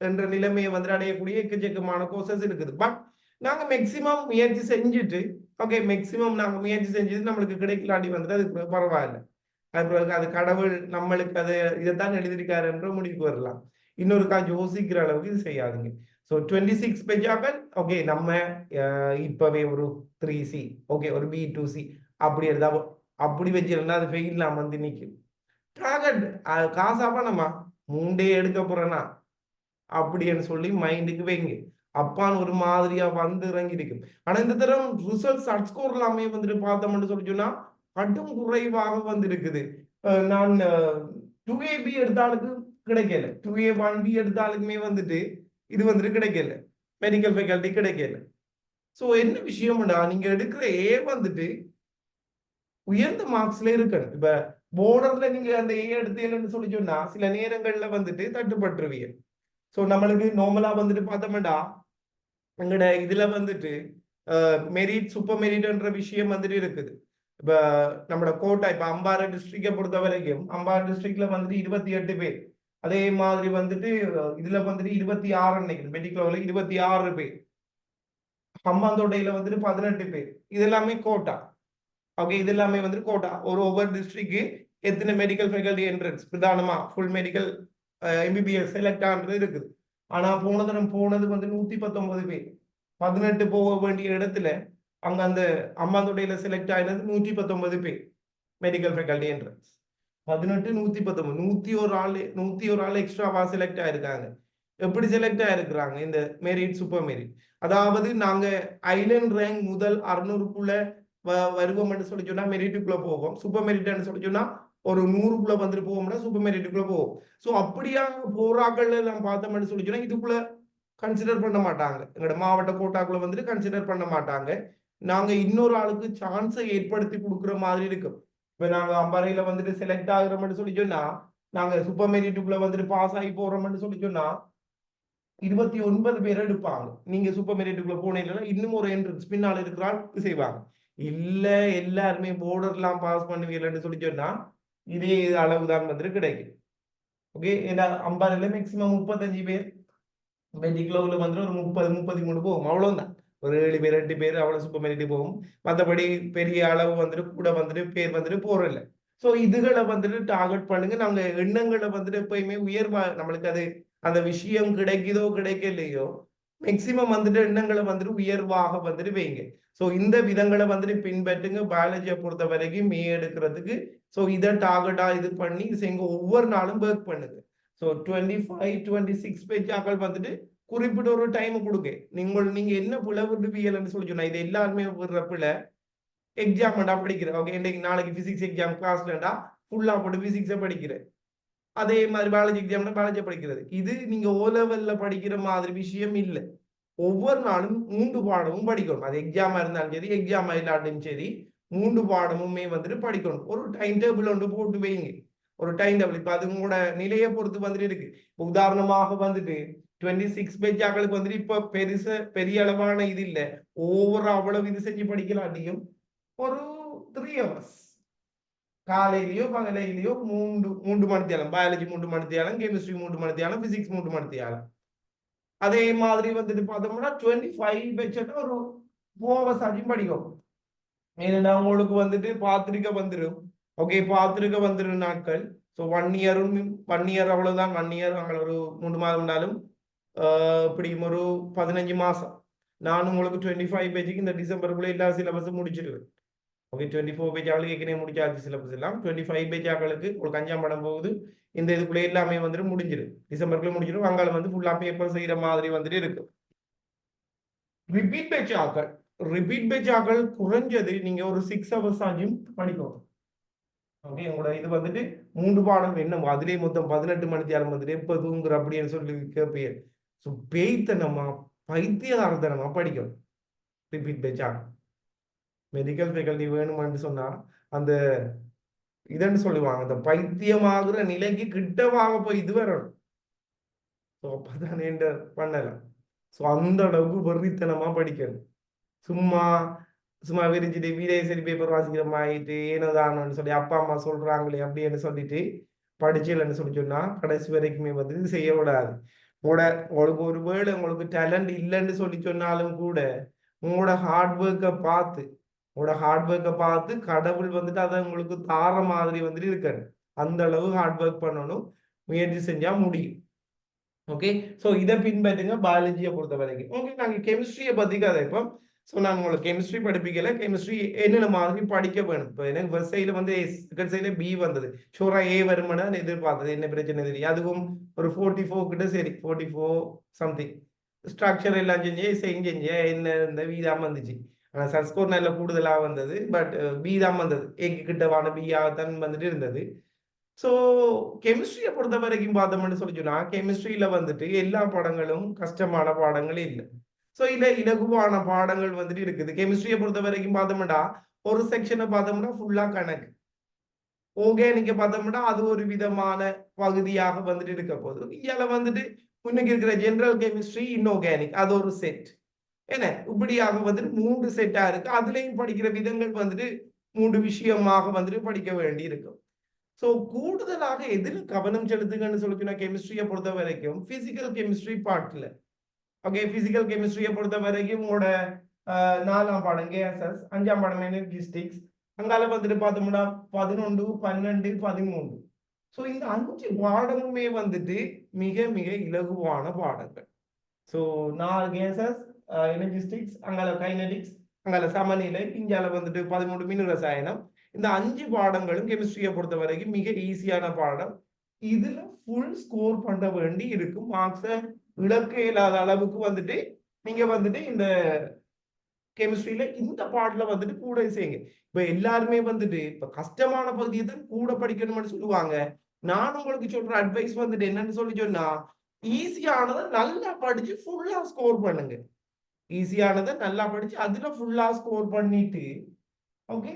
என்ற நிலைமையை வந்து அடையக்கூடிய எக்கச்சக்கமான கோர்சஸ் இருக்குது. பட் நாங்க மேக்சிமம் முயற்சி செஞ்சுட்டு ஓகே மேக்சிமம் நாங்க முயற்சி செஞ்சுட்டு நம்மளுக்கு கிடைக்கலாடி வந்துட்டு அதுக்கு பரவாயில்ல. அது பிறகு அது கடவுள் நம்மளுக்கு அது இதைத்தான் எழுதியிருக்காரு என்ற முடிவுக்கு வரலாம். இன்னொருக்கா யோசிக்கிற அளவுக்கு இது செய்யாதுங்க. ஸோ 26 பெஜாக்கள் ஓகே நம்ம இப்பவே ஒரு 3C ஓகே ஒரு B2C அப்படி இருந்தா அப்படி வச்சிருந்தா அது ஃபெயில் நான் வந்து நிற்கும். டார்கெட் காசா பணமா 3 எடுக்க போறேன்னா அப்படின்னு சொல்லி மைண்டுக்கு வைங்க. அப்பான்னு ஒரு மாதிரியா வந்து இறங்கி இருக்கும். ஆனா இந்த தரம் ரிசல்ட் சட் ஸ்கோர் எல்லாமே வந்துட்டு பார்த்தோம்னு சொல்லி சொன்னா கடும் குறைவாக வந்து இருக்குது. நான் 2AB எடுத்தாலுக்கு கிடைக்கல, 2A 1B எடுத்தாலுக்குமே வந்துட்டு இது வந்துட்டு கிடைக்கல, மெடிக்கல் ஃபேக்கல்டி கிடைக்கல. சோ என்ன விஷயம்டா, நீங்க எடுக்கிற ஏ வந்துட்டு உயர்ந்த மார்க்ஸ்ல இருக்கணும். இப்ப போர்டர்ல நீங்க அந்த ஏ எடுத்தீங்கன்னு சொல்லி சொன்னா சில நேரங்கள்ல வந்துட்டு தட்டுப்பட்டுருவீங்க. சோ நம்மளுக்கு நார்மலா வந்துட்டு பார்த்தோம்டா எங்கட இதுல வந்துட்டு மெரிட் சூப்பர் மெரிட்ன்ற விஷயம் வந்துட்டு இருக்குது. இப்ப நம்மளோட கோட்டா இப்ப அம்பாறை டிஸ்ட்ரிக்ட பொறுத்த வரைக்கும் அம்பாறை டிஸ்ட்ரிக்ட்ல வந்துட்டு 28 பேர், அதே மாதிரி வந்துட்டு இதுல வந்துட்டு 26 நினைக்கிறேன், மெடிக்கல்ல 26 பேர், ஹம்பாந்தோட்டையில வந்துட்டு 18 பேர். இது எல்லாமே கோட்டா. ஓகே, இது எல்லாமே வந்துட்டு கோட்டா. ஒவ்வொரு டிஸ்ட்ரிக்ட் எத்தனை மெடிக்கல் ஃபேக்கல்டி என்ட்ரன்ஸ் பிரதானமா ஃபுல் மெடிக்கல் எம்பிபிஎஸ் செலக்ட் ஆனது இருக்குது. ஆனா போன தரம் போனது வந்து 119 பேர், 18 போக வேண்டிய இடத்துல அங்க அந்த அம்மாந்தோட்டையில செலக்ட் ஆயினது 119 பேர் மெடிக்கல் ஃபேக்கல்டி என்ட்ரன்ஸ். 18 119 101 ஆள் எக்ஸ்ட்ராவா செலக்ட் ஆயிருக்காங்க. எப்படி செலக்ட் ஆயிருக்கிறாங்க இந்த மெரிட் சூப்பர் மெரிட், அதாவது நாங்க ஐலண்ட் ரேங்க் முதல் 600க்குள்ள வருவோம்னு சொல்லி சொன்னா மெரிட்டுக்குள்ள போவோம், சூப்பர் மெரிட்னு சொல்லி சொன்னா ஒரு 100க்குள்ள வந்துட்டு போவோம்னா சூப்பர் மெரிட்டுக்குள்ள போவோம். சோ அப்படியா போராக்கள் எல்லாம் பார்த்தோம்னு சொல்லி சொன்னா இதுக்குள்ள கன்சிடர் பண்ண மாட்டாங்க, எங்களோட மாவட்ட கோட்டாக்குள்ள வந்துட்டு கன்சிடர் பண்ண மாட்டாங்க. நாங்க இன்னொரு ஆளுக்கு சான்ஸை ஏற்படுத்தி கொடுக்குற மாதிரி இருக்கும். இப்ப நாங்க அம்பாறையில வந்துட்டு செலக்ட் ஆகுறோம்னு சொல்லி சொன்னா நாங்க சூப்பர் மெரிட்டுக்குள்ள வந்துட்டு பாஸ் ஆகி போறோம்னு சொல்லி சொன்னா 29 பேர் எடுப்பாங்க. நீங்க சூப்பர் மெரிட்டுக்குள்ள போனீங்கன்னா இன்னும் ஒரு என்ட்ரன்ஸ் பின்னால் இருக்கிறாள் செய்வாங்க. இல்ல எல்லாருமே போர்டர் எல்லாம் பாஸ் பண்ணுவீங்கன்னு சொல்லி சொன்னா இதே அளவுதான் வந்துட்டு கிடைக்கும். ஓகே, ஏன்னா அம்பாறையில மேக்சிமம் 35 பேர், மெடிக்கல்ல வந்துட்டு ஒரு 30 33 போகும், அவ்வளவுதான். ஒரு 7 பேர் 8 பேர் அவ்வளவு சூப்பர் மெரிட்டி போகும். மற்றபடி பெரிய அளவு வந்துட்டு கூட வந்துட்டு பேர் வந்துட்டு போறதில்ல. சோ இதுகளை வந்துட்டு டார்கெட் பண்ணுங்க. நாங்க எண்ணங்களை வந்துட்டு எப்பயுமே உயர்வா நம்மளுக்கு அது அந்த விஷயம் கிடைக்குதோ கிடைக்கலையோ மேக்சிமம் வந்துட்டு எண்ணங்களை வந்துட்டு உயர்வாக வந்துட்டு வைங்க. சோ இந்த விதங்களை வந்துட்டு பின்பற்றுங்க. பயாலஜியை பொறுத்த வரைக்கும் எடுக்கிறதுக்கு சோ இதை டார்கெட்டா இது பண்ணி செய்யுங்க. ஒவ்வொரு நாளும் ஒர்க் பண்ணுங்க. ஸோ 25-26 பேஜாக்கள் வந்துட்டு குறிப்பிட்ட ஒரு டைம் கொடுக்க நீங்க என்ன பிள்ளை விடுவீங்கன்னு சொல்லி சொன்னா இது எல்லாருமே விடுற பிள்ளை எக்ஸாம் படிக்கிறேன். ஓகே, இன்னைக்கு நாளைக்கு பிசிக்ஸ் எக்ஸாம் கிளாஸ்லடா ஃபுல்லா போட்டு பிசிக்ஸை படிக்கிறேன். அதே மாதிரி பயாலஜி எக்ஸாம்ல பயாலஜி படிக்கிறது. இது நீங்க ஓ லெவல்ல படிக்கிற மாதிரி விஷயம் இல்லை. ஒவ்வொரு நாளும் 3 பாடமும் படிக்கணும். அது எக்ஸாமா இருந்தாலும் சரி, எக்ஸாமா இல்லாட்டியும் சரி, 3 பாடமுமே வந்துட்டு படிக்கணும். ஒரு டைம் டேபிள் ஒன்று போட்டு வைங்க. ஒரு டைம் டேபிள். இப்ப அது உங்களோட நிலையை பொறுத்து வந்துட்டு இருக்கு. இப்போ உதாரணமாக வந்துட்டு 26 பேஜாக்களுக்கு வந்துட்டு இப்ப பெரிய அளவான இது இல்லை. ஒவ்வொரு அவ்வளவு இது செஞ்சு படிக்கலாட்டியும் ஒரு 3 hours காலையிலயோ பகலையிலயோ 3 மணித்தியாலம், பயாலஜி 3 மணித்தியாலம், கெமிஸ்ட்ரி 3 மணித்தியாலம், பிசிக்ஸ் 3 மணித்தியாலம். அதே மாதிரி வந்துட்டு பார்த்தோம்னா 25 வச்சுட்டு ஒரு 4 hours ஆச்சும் படிக்கும். ஏன்னா உங்களுக்கு வந்துட்டு பாத்திரிக்கை வந்துடும். ஓகே, பாத்திரிக்கை வந்துடும் நாட்கள். ஸோ 1 year அவ்வளவுதான். 1 year அங்கே ஒரு 3 மாதம் இருந்தாலும் இப்படியும் ஒரு 15 மாசம். நான் உங்களுக்கு 25 பேஜுக்கு இந்த டிசம்பருக்குள்ள எல்லா சிலபஸும் முடிச்சிருவேன். ஓகே, 24 பேஜ் ஆளுக்கு ஏற்கனவே முடிச்சாச்சு சிலபஸ் எல்லாம். 25 பேஜ் ஆளுக்கு உங்களுக்கு 5ஆம் படம் போகுது. இந்த இதுக்குள்ள எல்லாமே வந்துட்டு முடிஞ்சிடும். டிசம்பருக்குள்ள முடிஞ்சிடும். அங்கால வந்து ஃபுல்லா பேப்பர் செய்யற மாதிரி வந்துட்டு இருக்கும். ரிப்பீட் பேஜ் ஆக்கள் குறைஞ்சது நீங்க ஒரு 6 hours ஆச்சும் படிக்கணும். ஓகே, உங்களோட இது வந்துட்டு 3 பாடம் என்ன அதுலயே மொத்தம் 18 மணித்தியாலம் வந்துட்டு எப்ப தூங்குற அப்படின்னு சொல்லி கேட்பீங்க. ஸோ பேய்த்தனமா பைத்தியகாரத்தனமா படிக்கணும். ரிப்பீட் பேஜ் ஆகும். மெடிக்கல் ஃபேக்கல்டி வேணுமான்னு சொன்னா அந்த இதன்னு சொல்லுவாங்க, அந்த பைத்தியமாகிற நிலைக்கு கிட்டவாக போய் இது வரணும். ஸோ அப்பதானே பண்ணலாம். ஸோ அந்த அளவுக்கு வெறித்தனமா படிக்கணும். சும்மா சும்மா விரிஞ்சிட்டு வீரேசரி பேப்பர் வாசிக்கிற ஆயிட்டு ஏனோதானு சொல்லி அப்பா அம்மா சொல்றாங்களே அப்படின்னு சொல்லிட்டு படிச்சலன்னு சொல்லி சொன்னா கடைசி வரைக்குமே வந்து இது செய்ய விடாது. உங்களுக்கு ஒரு வேளை உங்களுக்கு டேலண்ட் இல்லைன்னு சொல்லி சொன்னாலும் கூட உங்களோட ஹார்ட் ஒர்க்கை பார்த்து கடவுள் வந்துட்டு அதை உங்களுக்கு தார மாதிரி வந்துட்டு இருக்காரு. அந்த அளவு ஹார்ட் ஒர்க் பண்ணணும், முயற்சி செஞ்சா முடியும். ஓகே, ஸோ இதை பின்பற்றுங்க பயாலஜியை பொறுத்த வரைக்கும். ஓகே, நாங்கள் கெமிஸ்ட்ரியை பற்றி கதைப்போம். ஸோ நான் உங்களுக்கு கெமிஸ்ட்ரி படிப்பிக்கல. கெமிஸ்ட்ரி என்னென்ன மாதிரி படிக்க வேணும். இப்போ எனக்கு ஃபர்ஸ்ட் சைடில் வந்து செகண்ட் சைடில் பி வந்தது. ஷோரா ஏ வருமானு எதிர்பார்த்தது. என்ன பிரச்சனை தெரியும். அதுவும் ஒரு 44 கிட்ட சரி 44 சம்திங் ஸ்ட்ரக்சர் எல்லாம் செஞ்சேன் என்ன இந்த பி தான் வந்துச்சு. ஆனால் சர்ஸ்கோர் நல்ல கூடுதலாக வந்தது. பட் பி தான் வந்தது. ஏக்கு கிட்டவான பியாகத்தான் வந்துட்டு இருந்தது. ஸோ கெமிஸ்ட்ரியை பொறுத்த வரைக்கும் பார்த்தோம்னு சொல்லி சொன்னா கெமிஸ்ட்ரியில வந்துட்டு எல்லா பாடங்களும் கஷ்டமான பாடங்கள் இல்லை. ஸோ இல்ல இலகுவான பாடங்கள் வந்துட்டு இருக்குது. கெமிஸ்ட்ரியை பொறுத்த வரைக்கும் பார்த்தோம்னா ஒரு செக்ஷனை பார்த்தோம்னா ஃபுல்லா கணக்கு. ஆர்கானிக்க பார்த்தோம்னா அது ஒரு விதமான பகுதியாக வந்துட்டு இருக்க போகுது. இதில் வந்துட்டு முன்னுக்கு இருக்கிற ஜெனரல் கெமிஸ்ட்ரி, இன்ஆர்கானிக் அது ஒரு செட். என்ன இப்படியாக வந்துட்டு 3 செட்டா இருக்கு. அதுலயும் படிக்கிற விதங்கள் வந்துட்டு 3 விஷயமாக வந்துட்டு படிக்க வேண்டி இருக்கும். ஸோ கூடுதலாக எதில் கவனம் செலுத்துங்கன்னு சொல்லிச்சுன்னா கெமிஸ்ட்ரியை பொறுத்த வரைக்கும் பிசிக்கல் கெமிஸ்ட்ரி பார்ட்ல. ஓகே, பிசிக்கல் கெமிஸ்ட்ரியை பொறுத்த வரைக்கும் உங்களோட 4ஆம் பாடம் கேஎஸ்எஸ், 5ஆம் பாடம் எனர்ஜிஸ்டிக்ஸ், அங்கால வந்துட்டு பார்த்தோம்னா 11, 12, 13. ஸோ இந்த 5 பாடமுமே வந்துட்டு மிக மிக இலகுவான பாடங்கள். ஸோ 4 கேசஸ், எனர்ஜிஸ்டிக்ஸ், அங்கால கைனடிக்ஸ், அங்கால சமநிலை, இங்கால வந்துட்டு 13 மின் ரசாயனம். இந்த 5 பாடங்களும் கெமிஸ்ட்ரியை பொறுத்த வரைக்கும் மிக ஈஸியான பாடம். இதுல ஃபுல் ஸ்கோர் பண்ண வேண்டி இருக்கும். மார்க்ஸை இழக்க இல்லாத அளவுக்கு வந்துட்டு நீங்க வந்துட்டு இந்த கெமிஸ்ட்ரியில இந்த பாடல வந்துட்டு கூட செய்யுங்க. இப்ப எல்லாருமே வந்துட்டு இப்ப கஷ்டமான பகுதியை தான் கூட படிக்கணும்னு சொல்லுவாங்க. நான் உங்களுக்கு சொல்ற அட்வைஸ் வந்துட்டு என்னன்னு சொல்லி சொன்னா ஈஸியானதை நல்லா படிச்சு ஃபுல்லா ஸ்கோர் பண்ணுங்க. ஈஸியானதை நல்லா படிச்சு அதுல ஃபுல்லா ஸ்கோர் பண்ணிட்டு ஓகே,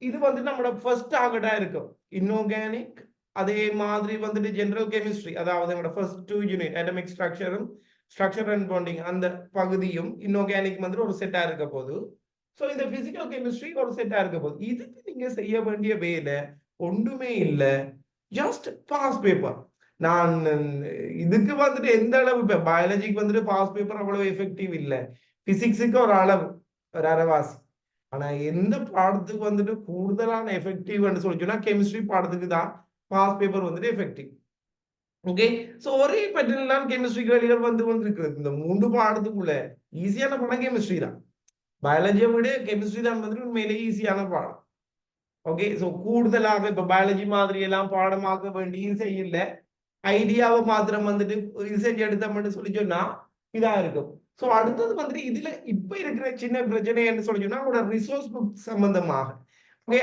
இது வந்து நம்மளோட ஃபர்ஸ்ட் டார்கெட்டா இருக்கும். இன்ஆர்கானிக் அதே மாதிரி வந்துட்டு ஜெனரல் கெமிஸ்ட்ரி, அதாவது நம்மளோட first 2 unit atomic structure and bonding அந்த பகுதியும் இன்ஆர்கானிக் வந்து ஒரு செட்டா இருக்க போது. ஸோ இந்த பிசிக்கல் கெமிஸ்ட்ரி ஒரு செட்டா இருக்க போது. இதுக்கு நீங்க செய்ய வேண்டிய வேலை ஒன்றுமே இல்லை. Just pass paper. நான் இதுக்கு வந்துட்டு எந்த அளவு பயாலஜிக்கு வந்துட்டு பாஸ் பேப்பர் அவ்வளவு எஃபெக்டிவ் இல்லை. பிசிக்ஸுக்கு ஒரு அளவு ஒரு அரைவாசி. ஆனா எந்த பாடத்துக்கு வந்துட்டு கூடுதலான எஃபெக்டிவ்னு சொல்லி சொன்னா கெமிஸ்ட்ரி பாடத்துக்கு தான் பாஸ் பேப்பர் வந்துட்டு எஃபெக்டிவ். ஓகே, சோ ஒரே பேட்டர்ன் தான் கெமிஸ்ட்ரி கேள்விகள் வந்து கொண்டிருக்கிறது. இந்த 3 பாடத்துக்குள்ள ஈஸியான பாடம் கெமிஸ்ட்ரி தான். பயாலஜியை விட கெமிஸ்ட்ரி தான் வந்துட்டு உண்மையிலேயே ஈஸியான பாடம். ஓகே, சோ கூடுதலாக இப்ப பயாலஜி மாதிரி எல்லாம் பாடமாக்க வேண்டியும் செய்யல. ஐடியாவை மாத்திரம் வந்துட்டு இது செஞ்சு எடுத்தோம்னு சொல்லி சொன்னா இதா இருக்கும். சோ அடுத்தது வந்துட்டு இதுல இப்ப இருக்கிற சின்ன பிரச்சனை என்ன சொல்லி சொன்னா உங்களோட ரிசோர்ஸ் புக் சம்பந்தமாக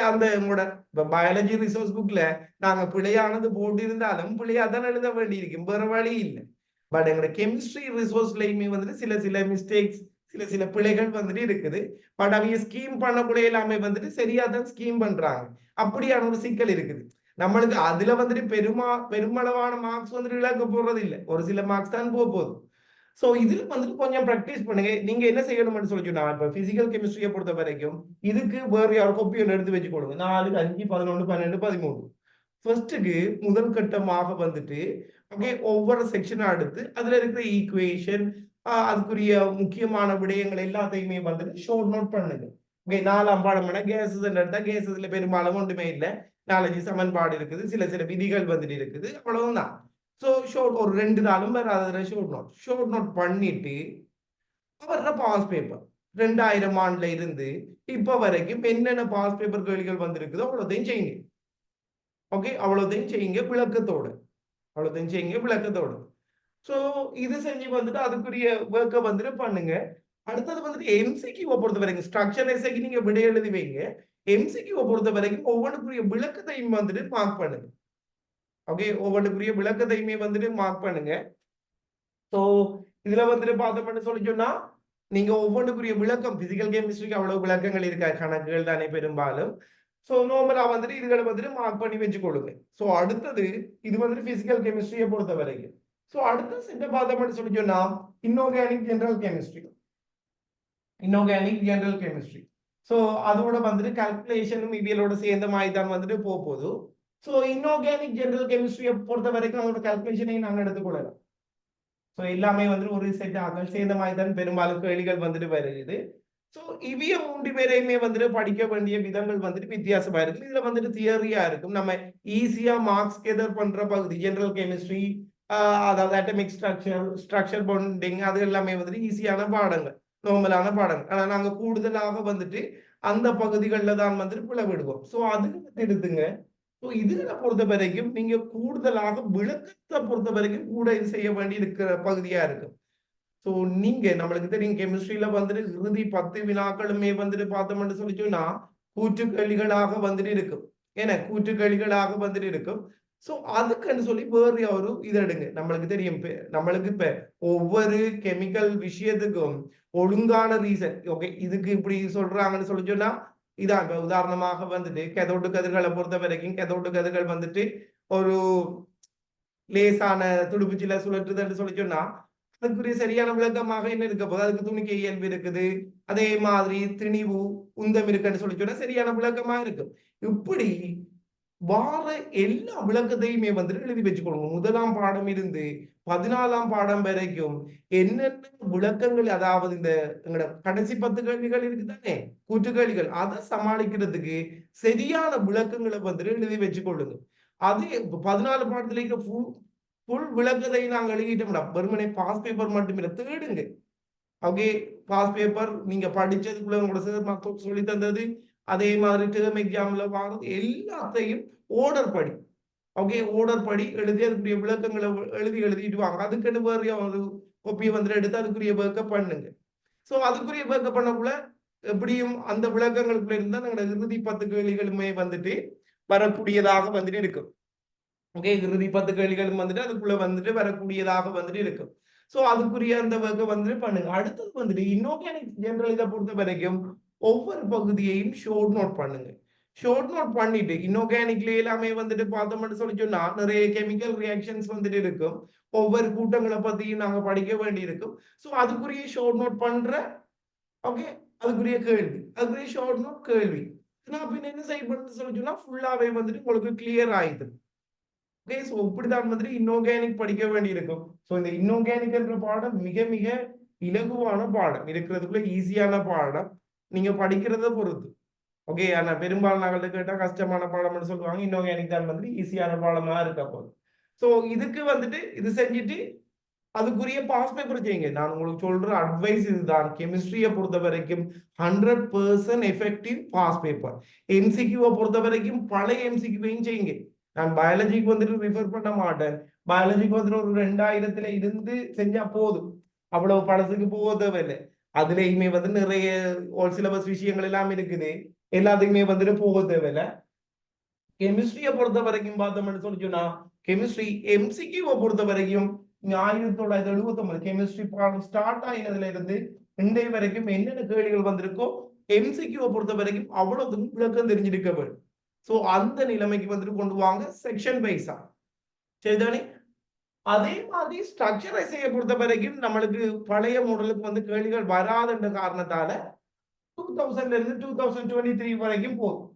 அந்த உங்களோட பயாலஜி ரிசோர்ஸ் புக்ல நாங்க பிழையானது போட்டு இருந்தாலும் பிழையா தான் எழுத வேண்டி இருக்கும், வேற வழி இல்லை. பட் எங்களோட கெமிஸ்ட்ரி ரிசோர்ஸ்லயுமே வந்துட்டு சில சில மிஸ்டேக்ஸ், சில சில பிழைகள் வந்துட்டு இருக்குது. பட் அவங்க ஸ்கீம் பண்ணக்கூடிய எல்லாமே வந்துட்டு சரியா தான் ஸ்கீம் பண்றாங்க. அப்படியான ஒரு சிக்கல் இருக்குது. நம்மளுக்கு அதுல வந்துட்டு பெருமளவான மார்க்ஸ் வந்துட்டு இழக்க போறது இல்லை, ஒரு சில மார்க்ஸ் தான் போகுது. சோ இதுல வந்துட்டு கொஞ்சம் ப்ராக்டிஸ் பண்ணுங்க. நீங்க என்ன செய்யணும்னு சொல்லி சொன்னா இப்ப பிசிக்கல் கெமிஸ்ட்ரியை பொறுத்த வரைக்கும் இதுக்கு வேற யாரும் கொப்பி ஒன்று எடுத்து வச்சு கொடுங்க. 4, 5, 11, 12, 13 ஃபர்ஸ்ட்டுக்கு முதல் கட்டமாக வந்துட்டு ஒவ்வொரு செக்ஷனா எடுத்து அதுல இருக்கிற ஈக்குவேஷன், அதுக்குரிய முக்கியமான விடயங்கள் எல்லாத்தையுமே வந்துட்டு ஷோர்ட் நோட் பண்ணுங்க. 4ஆம் பாடம் கேசஸ் எடுத்தா கேசஸ்ல பெரும்பாலும் ஒன்றுமே இல்லை, 4 சமன்பாடு இருக்குது, சில சில விதிகள் வந்துட்டு இருக்குது, அவ்வளவுதான். ஸோ ஷோர்ட் ஒரு 2 நாளும் வேற அதில் ஷோர்ட் நோட் பண்ணிட்டு அவரோட பாஸ் பேப்பர் 2000 ஆண்டுல இருந்து இப்ப வரைக்கும் என்னென்ன பாஸ் பேப்பர் கேள்விகள் வந்திருக்குதோ அவ்வளோதையும் செய்யுங்க. அவ்வளோதையும் செய்யுங்க விளக்கத்தோடு. ஸோ இது செஞ்சு வந்துட்டு அதுக்குரிய ஒர்க்கை வந்துட்டு பண்ணுங்க. அடுத்தது வந்துட்டு எம்சிக்யூவை பொறுத்த வரைக்கும் ஸ்ட்ரக்சர் எஸ்ஐக்கு நீங்க விடை எழுதி வைங்க. எம்சிக்யூவை பொறுத்த வரைக்கும் ஒவ்வொன்றுக்குரிய விளக்கத்தையும் வந்துட்டு மார்க் பண்ணுங்க. ஒவ்வொன்றுக்குரிய விளக்கத்தையுமே வந்துட்டு மார்க் பண்ணுங்க. ஸோ இதுல வந்துட்டு பார்த்தோம்னு சொல்லி சொன்னா நீங்க ஒவ்வொன்றுக்குரிய விளக்கம், பிசிக்கல் கெமிஸ்ட்ரிக்கு அவ்வளவு விளக்கங்கள் இருக்கா, கணக்குகள் தானே பெரும்பாலும். ஸோ நார்மலா வந்துட்டு இதுகளை வந்துட்டு மார்க் பண்ணி வச்சுக்கொள்ளுங்க. ஸோ அடுத்தது இது வந்துட்டு பிசிக்கல் கெமிஸ்ட்ரியை பொறுத்த வரைக்கும். ஸோ அடுத்த சென்ட பார்த்தோம்னு சொல்லி சொன்னா இன்ஆர்கானிக் ஜெனரல் கெமிஸ்ட்ரி. ஸோ அதோட வந்துட்டு கால்குலேஷனும் இவியலோட சேர்ந்த மாதிரி தான் வந்துட்டு போகுது. ஸோ இன்ஆர்கானிக் ஜெனரல் கெமிஸ்ட்ரியை பொறுத்த வரைக்கும் அதோட கால்குலேஷனையும் நாங்கள் எடுத்துக்கொள்ளலாம். ஸோ எல்லாமே வந்துட்டு ஒரு செட் ஆகல் சேர்ந்த மாதிரி தான் பெரும்பாலும் கேள்விகள் வந்துட்டு வருது. ஸோ இவிய 3 பேரையுமே வந்துட்டு படிக்க வேண்டிய விதங்கள் வந்துட்டு வித்தியாசமா இருக்கு. இதுல வந்துட்டு தியரியா இருக்கும். நம்ம ஈஸியா மார்க்ஸ் கெதர் பண்ற பகுதி ஜெனரல் கெமிஸ்ட்ரி, அதாவது அட்டமிக் ஸ்ட்ரக்சர் பாண்டிங், அது எல்லாமே வந்துட்டு ஈஸியான பாடங்கள், நார்மலான பாடங்கள். ஆனா நாங்க கூடுதலாக வந்துட்டு அந்த பகுதிகளில் தான் வந்துட்டு பிளவிடுவோம். ஸோ அது எடுத்துங்க. இதுகளை பொறுத்த வரைக்கும் நீங்க கூடுதலாக விளக்கத்தை பொறுத்த வரைக்கும் கூட இது செய்ய வேண்டி இருக்கிற பகுதியா இருக்கும். சோ நீங்க நம்மளுக்கு தெரியும் கெமிஸ்ட்ரியில வந்துட்டு இறுதி 10 வினாக்களுமே வந்துட்டு பார்த்தோம்னு சொல்லி சொன்னா கூற்று கேள்விகளாக வந்துட்டு இருக்கும். ஏன்னா கூற்று கேள்விகளாக வந்துட்டு இருக்கும். சோ அதுக்குன்னு சொல்லி வேறு ஒரு இது எடுங்க. நம்மளுக்கு தெரியும் நம்மளுக்கு இப்ப ஒவ்வொரு கெமிக்கல் விஷயத்துக்கும் ஒழுங்கான ரீசன், இதுக்கு இப்படி சொல்றாங்கன்னு சொல்லி சொன்னா இதான். இப்ப உதாரணமாக வந்துட்டு கேதோட்டு கதிர்களை பொறுத்த வரைக்கும் கேதோட்டு கதிர்கள் வந்துட்டு ஒரு லேசான துடுப்புச்சில சுழற்றுதுன்னு சொல்லி சொன்னா அதுக்குரிய சரியான விளக்கமாக என்ன இருக்க போது, அதுக்கு துணிக்கை இயல்பு இருக்குது, அதே மாதிரி திணிவு உந்தம் இருக்குன்னு சொல்லி சொன்னா சரியான விளக்கமா இருக்கும். இப்படி வார எல்லா விளக்கத்தையுமே வந்துட்டு எழுதி வச்சுக்கொள்ளுங்க. 1ஆம் பாடம் இருந்து 14ஆம் பாடம் வரைக்கும் என்னென்ன விளக்கங்கள், அதாவது இந்த எங்களோட கடைசி 10 கேள்விகள் இருக்குதானே கூற்று கேள்விகள், அதை சமாளிக்கிறதுக்கு சரியான விளக்கங்களை வந்துட்டு எழுதி வச்சுக்கொள்ளுங்க. அது 14 பாடத்துல இருக்கிற ஃபுல் விளக்கத்தை நாங்க எழுதிட்டோம்டா, வெறுமனே பாஸ் பேப்பர் மட்டுமே தேடுங்க. பாஸ் பேப்பர் நீங்க படிச்சதுக்குள்ள உங்களோட சார் சொல்லி தந்தது, அதே மாதிரி டேர்ம் எக்ஸாம்ல வாங்குறது எல்லாத்தையும் ஓர்டர் படி எழுதி அதுக்குரிய விளக்கங்களை எழுதிட்டு வாங்க. அதுக்கு வேற ஒரு கொப்பியை வந்துட்டு எடுத்து அதுக்குரிய ஒர்க்க பண்ணுங்க. சோ அதுக்குரிய ஒர்க்க பண்ணக்குள்ள எப்படியும் அந்த விளக்கங்களுக்குள்ள இருந்தா நாங்க இறுதி 10 கேள்விகளுமே வந்துட்டு வரக்கூடியதாக வந்துட்டு இருக்கும். இறுதி 10 கேள்விகளும் வந்துட்டு அதுக்குள்ள வந்துட்டு வரக்கூடியதாக வந்துட்டு இருக்கும். சோ அதுக்குரிய அந்த ஒர்க்க வந்துட்டு பண்ணுங்க. அடுத்தது வந்துட்டு இன்ஆர்கானிக் ஜெனரல் இதை பொறுத்த வரைக்கும் ஒவ்வொரு பகுதியையும் ஷோர்ட் நோட் பண்ணுங்க. ஷோர்ட் நோட் பண்ணிட்டு இன்ஆர்கானிக்ல எல்லாமே வந்துட்டு பார்த்தோம்னு சொல்லி சொன்னா நிறைய கெமிக்கல் ரியாக்ஷன்ஸ் வந்துட்டு இருக்கும். ஒவ்வொரு கூட்டங்களை பத்தியும் நாங்க படிக்க வேண்டி இருக்கும். சோ அதுக்குரிய ஷோர்ட் நோட் பண்ற அதுக்குரிய அதுக்குரிய ஷோர்ட் நோட் கேள்வி பின்ன என்ன செய்யப்படுன்னு சொல்லி சொன்னா ஃபுல்லாவே வந்துட்டு உங்களுக்கு கிளியர் ஆயிடுது. சோ இப்படிதான் வந்துட்டு இன்ஆர்கானிக் படிக்க வேண்டி இருக்கும். சோ இந்த இன்ஆர்கானிக் என்ற பாடம் மிக மிக இலகுவான பாடம், இருக்கிறதுக்குள்ள ஈஸியான பாடம், நீங்க படிக்கிறத பொறுத்து. ஆனா பெரும்பாலான கேட்டா கஷ்டமான பாடம்னு சொல்லுவாங்க. இன்ஆர்கானிக் தான் வந்துட்டு ஈஸியான பாடமா இருக்க போகுது. சோ இதுக்கு வந்துட்டு இது செஞ்சுட்டு அதுக்குரிய பாஸ் பேப்பர் செய்யுங்க. நான் உங்களுக்கு சொல்ற அட்வைஸ் இதுதான். கெமிஸ்ட்ரியை பொறுத்த வரைக்கும் 100% எஃபெக்டிவ் பாஸ் பேப்பர். எம்சிக்யூவை பொறுத்த வரைக்கும் பழைய எம்சிக்யூவையும் செய்யுங்க. நான் பயாலஜிக்கு வந்துட்டு ரிஃபர் பண்ண மாட்டேன். பயாலஜிக்கு வந்துட்டு ஒரு 2000 இருந்து செஞ்சா போதும், அவ்வளவு படத்துக்கு போக தேவையில்லை. அதுலயுமே வந்து நிறைய ஒரு சிலபஸ் விஷயங்கள் எல்லாம் இருக்குது, எல்லாத்துக்குமே வந்துட்டு போக தேவையில்லை. கெமிஸ்ட்ரியை பொறுத்த வரைக்கும் பார்த்தோம்னு சொல்லி சொன்னா கெமிஸ்ட்ரி எம்சிக்யூவை பொறுத்த வரைக்கும் 1979 கெமிஸ்ட்ரி பாடம் ஸ்டார்ட் ஆகினதுல இருந்து இன்றைய வரைக்கும் என்னென்ன கேள்விகள் வந்திருக்கோ எம்சிக்யூவை பொறுத்த வரைக்கும் அவ்வளவுக்கும் விளக்கம் தெரிஞ்சிருக்க வேண்டும். சோ அந்த நிலைமைக்கு வந்துட்டு கொண்டு வாங்க செக்ஷன் வைஸா. சரிதானே? அதே மாதிரி ஸ்ட்ரக்சரைஸையை பொறுத்த வரைக்கும் நம்மளுக்கு பழைய மாடலுக்கு வந்து கேள்விகள் வராதுன்ற காரணத்தால 2000 இருந்து 2023 வரைக்கும் போதும்.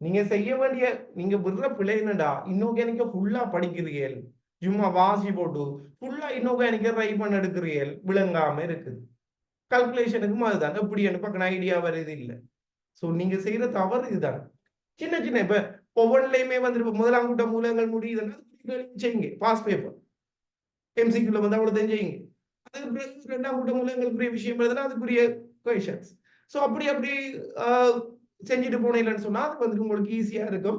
நீங்க செய்ய வேண்டிய, நீங்க விடுற பிழை என்னடா, இன்ஆர்கானிக்க ஃபுல்லா படிக்கிறீர்கள், சும்மா வாசி போட்டு ஃபுல்லா இன்ஆர்கானிக்க ட்ரை பண்ண எடுக்கிறீர்கள், விளங்காம இருக்குது. கால்குலேஷனுக்கும் அதுதான், எப்படி எனக்கு ஐடியா வருது இல்லை. சோ நீங்க செய்யற தவறு இதுதான். சின்ன சின்ன இப்ப ஒவ்வொன்றிலையுமே வந்து இப்ப முதலாம் கூட்ட மூலங்கள் முடியுதுன்னா செய்யுங்க, பாஸ் பேப்பர் எம்சிக்யூல வந்து அவ்வளவு செய்யுங்க. அது இரண்டாம் கூட்ட மூலங்களுக்குரிய விஷயம் எழுதுனா அதுக்குரிய கொஷன்ஸ். சோ அப்படி அப்படி செஞ்சுட்டு போனீங்கன்னு சொன்னா அது வந்துட்டு உங்களுக்கு ஈஸியா இருக்கும்.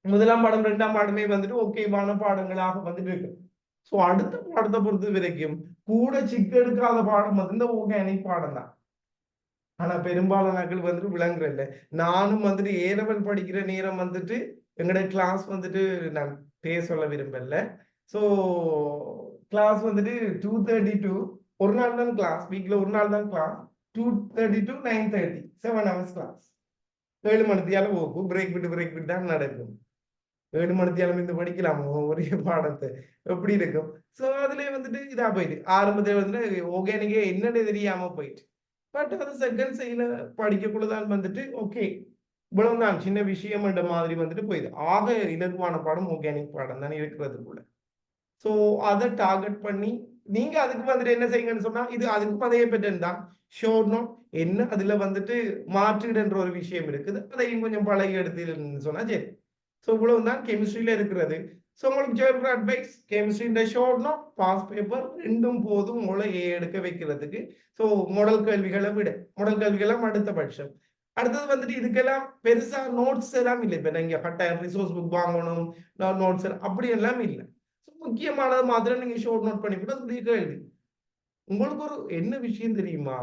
முதலாம் பாடம் இரண்டாம் பாடமே வந்துட்டு ஓகேவான பாடங்களாக வந்துட்டு இருக்கு. சோ அடுத்த பாடத்தை பொறுத்த வரைக்கும் கூட சிக்க எடுக்காத பாடம் வந்து இந்த ஆர்கானிக் பாடம் தான். ஆனா பெரும்பாலானர்கள் வந்துட்டு விளங்குறதில்ல. நானும் வந்துட்டு ஏ லெவல் படிக்கிற நேரம் வந்துட்டு எங்கட கிளாஸ் வந்துட்டு நான் பேர் சொல்ல விரும்பல. சோ கிளாஸ் வந்துட்டு 2:30 to ஒரு நாள் தான் கிளாஸ், வீக்ல ஒரு நாள் தான் கிளாஸ். 2:30 to 9:30 7 hours class. 7 மணித்தியாலம் போக்கு, பிரேக் விட்டு தான் நடக்கும். 7 மணித்தியாலம் இருந்து படிக்கலாமோ ஒரே பாடத்தை, எப்படி இருக்கும்? சோ அதுலயே வந்துட்டு இதா போயிட்டு ஆரம்பத்துல வந்து ஆர்கானிக்கே என்னன்னு தெரியாம போயிட்டு. பட் அது செகண்ட் சைல படிக்கக்குள்ளதான் வந்துட்டு ஓகே இவ்வளவுதான் சின்ன விஷயம் என்ற மாதிரி வந்துட்டு போயிடுது. ஆக இலகுவான பாடம் ஆர்கானிக் பாடம் தான் இருக்கிறதுக்குள்ள. சோ அதை டார்கெட் பண்ணி நீங்க அதுக்கு வந்துட்டு என்ன செய்யுங்கன்னு சொன்னா, இது அதுக்கும் அதே பேட்டர்ன் தான். ஷோர்ட் நோட் என்ன அதுல வந்துட்டு மாற்றுடுன்ற ஒரு விஷயம் இருக்குது, அதையும் கொஞ்சம் பழகி எடுத்துன்னு சொன்னா சரி. சோ இவ்வளவுதான் கெமிஸ்ட்ரியில இருக்கிறது. சோ உங்களுக்கு சொல்ற advice, chemistry short note pass paper ரெண்டும் போதும் உங்களை எடுக்க வைக்கிறதுக்கு. சோ மாடல் கேள்விகளை விட மாடல் கேள்விகள் அடுத்த பட்சம். அடுத்தது வந்துட்டு இதுக்கெல்லாம் பெருசா நோட்ஸ் எல்லாம் இல்லை. இப்ப நீங்க கட்டாயம் ரிசோர்ஸ் புக் வாங்கணும், நோட்ஸ் அப்படி எல்லாம் இல்லை. முக்கியமானது மாத்திரம் நீங்க ஷோர்ட் நோட் பண்ணி கூட அதுக்குரிய கேள்வி. உங்களுக்கு ஒரு என்ன விஷயம் தெரியுமா,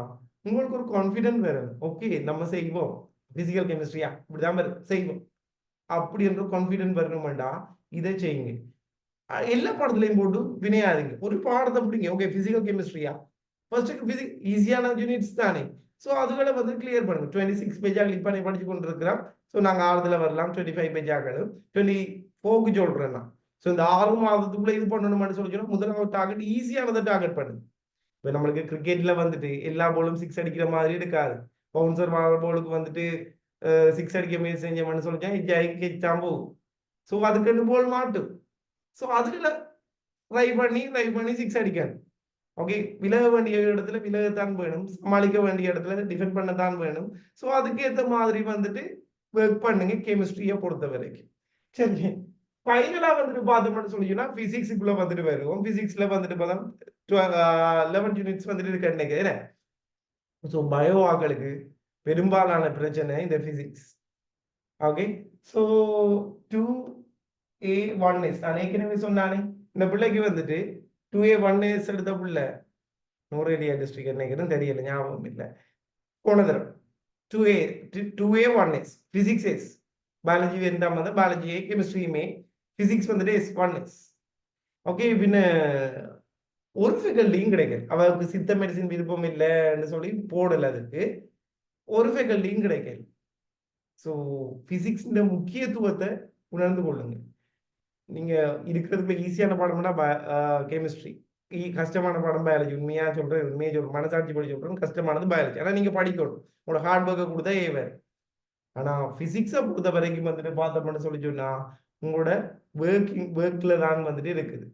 உங்களுக்கு ஒரு கான்பிடன்ட் வேணும். ஓகே நம்ம செய்வோம், பிசிக்கல் கெமிஸ்ட்ரியா இப்படிதான் செய்வோம் அப்படி என்ற கான்பிடன்ட் வரணும்டா இதை செய்யுங்க. எல்லா பாடத்திலையும் போட்டு வினையாதுங்க. ஒரு பாடத்தை பிடிங்க, ஓகே பிசிக்கல் கெமிஸ்ட்ரியா ஃபர்ஸ்ட் பிசிக்ஸ் ஈஸியான யூனிட்ஸ் தானே. ஸோ அதுகளை வந்து கிளியர் பண்ணுங்க. 26 பேஜா கிளிக் பண்ணி படிச்சு கொண்டு இருக்கிறோம். ஸோ நாங்கள் 6 வரலாம், 25 பேஜாக்களும் 24க்கு சொல்றேன் நான். ஸோ இந்த 6 மாதத்துக்குள்ள இது பண்ணணும்னு சொல்லி முதல்ல டார்கெட் ஈஸியானதை டார்கெட் பண்ணுங்க. இப்போ நம்மளுக்கு கிரிக்கெட்ல வந்துட்டு எல்லா போலும் 6 அடிக்கிற மாதிரி இருக்காது. பவுன்சர் போலுக்கு வந்துட்டு 6 அடிக்க முயற்சி செஞ்சோம்னு சொல்லிச்சா ஜெயிக்காம போகும். ஸோ அதுக்கு போல் மாட்டும். ஸோ அதுல ட்ரை பண்ணி 6 அடிக்கணும். ஓகே விலக வேண்டிய இடத்துல விலகத்தான் வேணும், சமாளிக்க வேண்டிய இடத்துல டிஃபெண்ட் பண்ணத்தான் வேணும். ஸோ அதுக்கு ஏற்ற மாதிரி வந்துட்டு ஒர்க் பண்ணுங்க கெமிஸ்ட்ரியை பொறுத்த வரைக்கும். சரி ஃபைனலா வந்துட்டு பார்த்தோம்னு சொல்லிச்சுன்னா பிசிக்ஸுக்குள்ள வந்துட்டு வருவோம். பிசிக்ஸ்ல வந்துட்டு பார்த்தா 11 யூனிட்ஸ் வந்துட்டு இருக்கு நினைக்கிறேன். ஸோ பயோ ஆக்களுக்கு பெரும்பாலான பிரச்சனை இந்த பிசிக்ஸ். ஓகே ஸோ 2A1S நான் ஏற்கனவே சொன்னானே இந்த பிள்ளைக்கு வந்துட்டு 2A1S எடுத்த பிள்ளை நூரேலியா டிஸ்ட்ரிக்ட் நினைக்கிறேன், தெரியல ஞாபகம் இல்லை. போன தடவை 2A1S பிசிக்ஸ் எஸ், பயாலஜி வேண்டாம் வந்து பயாலஜி கெமிஸ்ட்ரியுமே, பிசிக்ஸ் வந்துட்டு S1S. ஓகே பின்ன ஒரு ஃபேக்கல்ட்டியும் கிடைக்கல. அவருக்கு சித்த மெடிசின் விருப்பம் இல்லைன்னு சொல்லி போடல, அதுக்கு ஒரு ஃபேக்கல்ட்டியும் கிடைக்கல. ஸோ பிசிக்ஸ் முக்கியத்துவத்தை உணர்ந்து கொள்ளுங்க. நீங்க இருக்கிறதுக்கு ஈஸியான பாடம்னா கெமிஸ்ட்ரி, கஷ்டமான பாடம் பயாலஜி. உண்மையா சொல்றேன், உண்மையா சொல்றேன், மனசாட்சி படி சொல்றேன், கஷ்டமானது பயாலஜி. ஆனா நீங்க படிக்கணும், உங்களோட ஹார்ட் ஒர்க்கை கொடுத்தா ஏவர். ஆனா பிசிக்ஸை பொறுத்த வரைக்கும் வந்துட்டு பார்த்தோம்னு சொல்லி சொன்னா உங்களோட ஒர்க்ல தான் வந்துட்டு இருக்குது.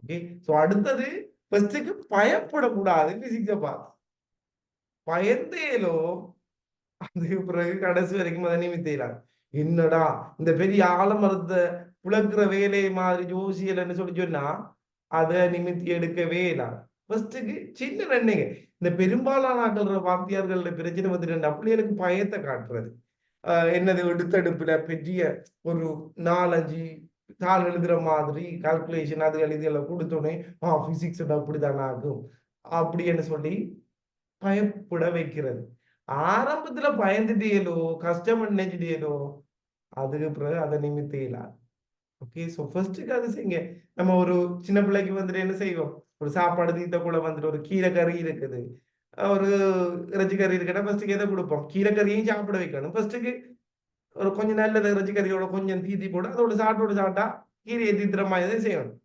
ஓகே சோ அடுத்தது ஃபர்ஸ்ட்டுக்கு பயப்படக்கூடாது. பிசிக்ஸை பார்த்து பயந்தேலோ அதுக்கு பிறகு கடைசி வரைக்கும் அதை நிமித்தலாம். என்னடா இந்த பெரிய ஆலமரத்தை புழக்கிற வேலை மாதிரி ஜோசியல்னு சொல்லி சொன்னா அதை நிமித்தி எடுக்கவே இல்லை. ஃபர்ஸ்ட்டுக்கு சின்ன நன்மைங்க. இந்த பெரும்பாலான ஆக்கள் வாத்தியார்கள் பிரச்சனை வந்துட்டு பிள்ளைகளுக்கு பயத்தை காட்டுறது. என்னது எடுத்தெடுப்புல பெரிய ஒரு 4-5 தாள் எழுதுற மாதிரி கால்குலேஷன் அது எழுதியெல்லாம் கொடுத்தோடனே பிசிக்ஸ் அப்படித்தானே ஆகும் அப்படின்னு சொல்லி பயப்பட வைக்கிறது. ஆரம்பத்துல பயந்துட்டேலோ கஷ்டம் நினைச்சிட்டேலோ அதுக்கு பிறகு அதை நிமித்தையிலாது. ஓகே, ஸோ ஃபர்ஸ்ட்டுக்கு அது செய்யுங்க. நம்ம ஒரு சின்ன பிள்ளைக்கு வந்துட்டு என்ன செய்வோம், ஒரு சாப்பாடு தீத்த கூட வந்துட்டு ஒரு கீரை கறி இருக்குது, ஒரு இறைச்சி கறி இருக்குன்னா ஃபர்ஸ்ட்டுக்கு எதை கொடுப்போம், கீரை கறியையும் சாப்பிட வைக்கணும். ஃபர்ஸ்ட்டுக்கு ஒரு கொஞ்சம் நல்ல இறைச்சி கறியோட கொஞ்சம் தீத்தி போட்டு அதோட சாப்பிட்டா கீரையை தீத்துற மாதிரி தான் செய்யணும்.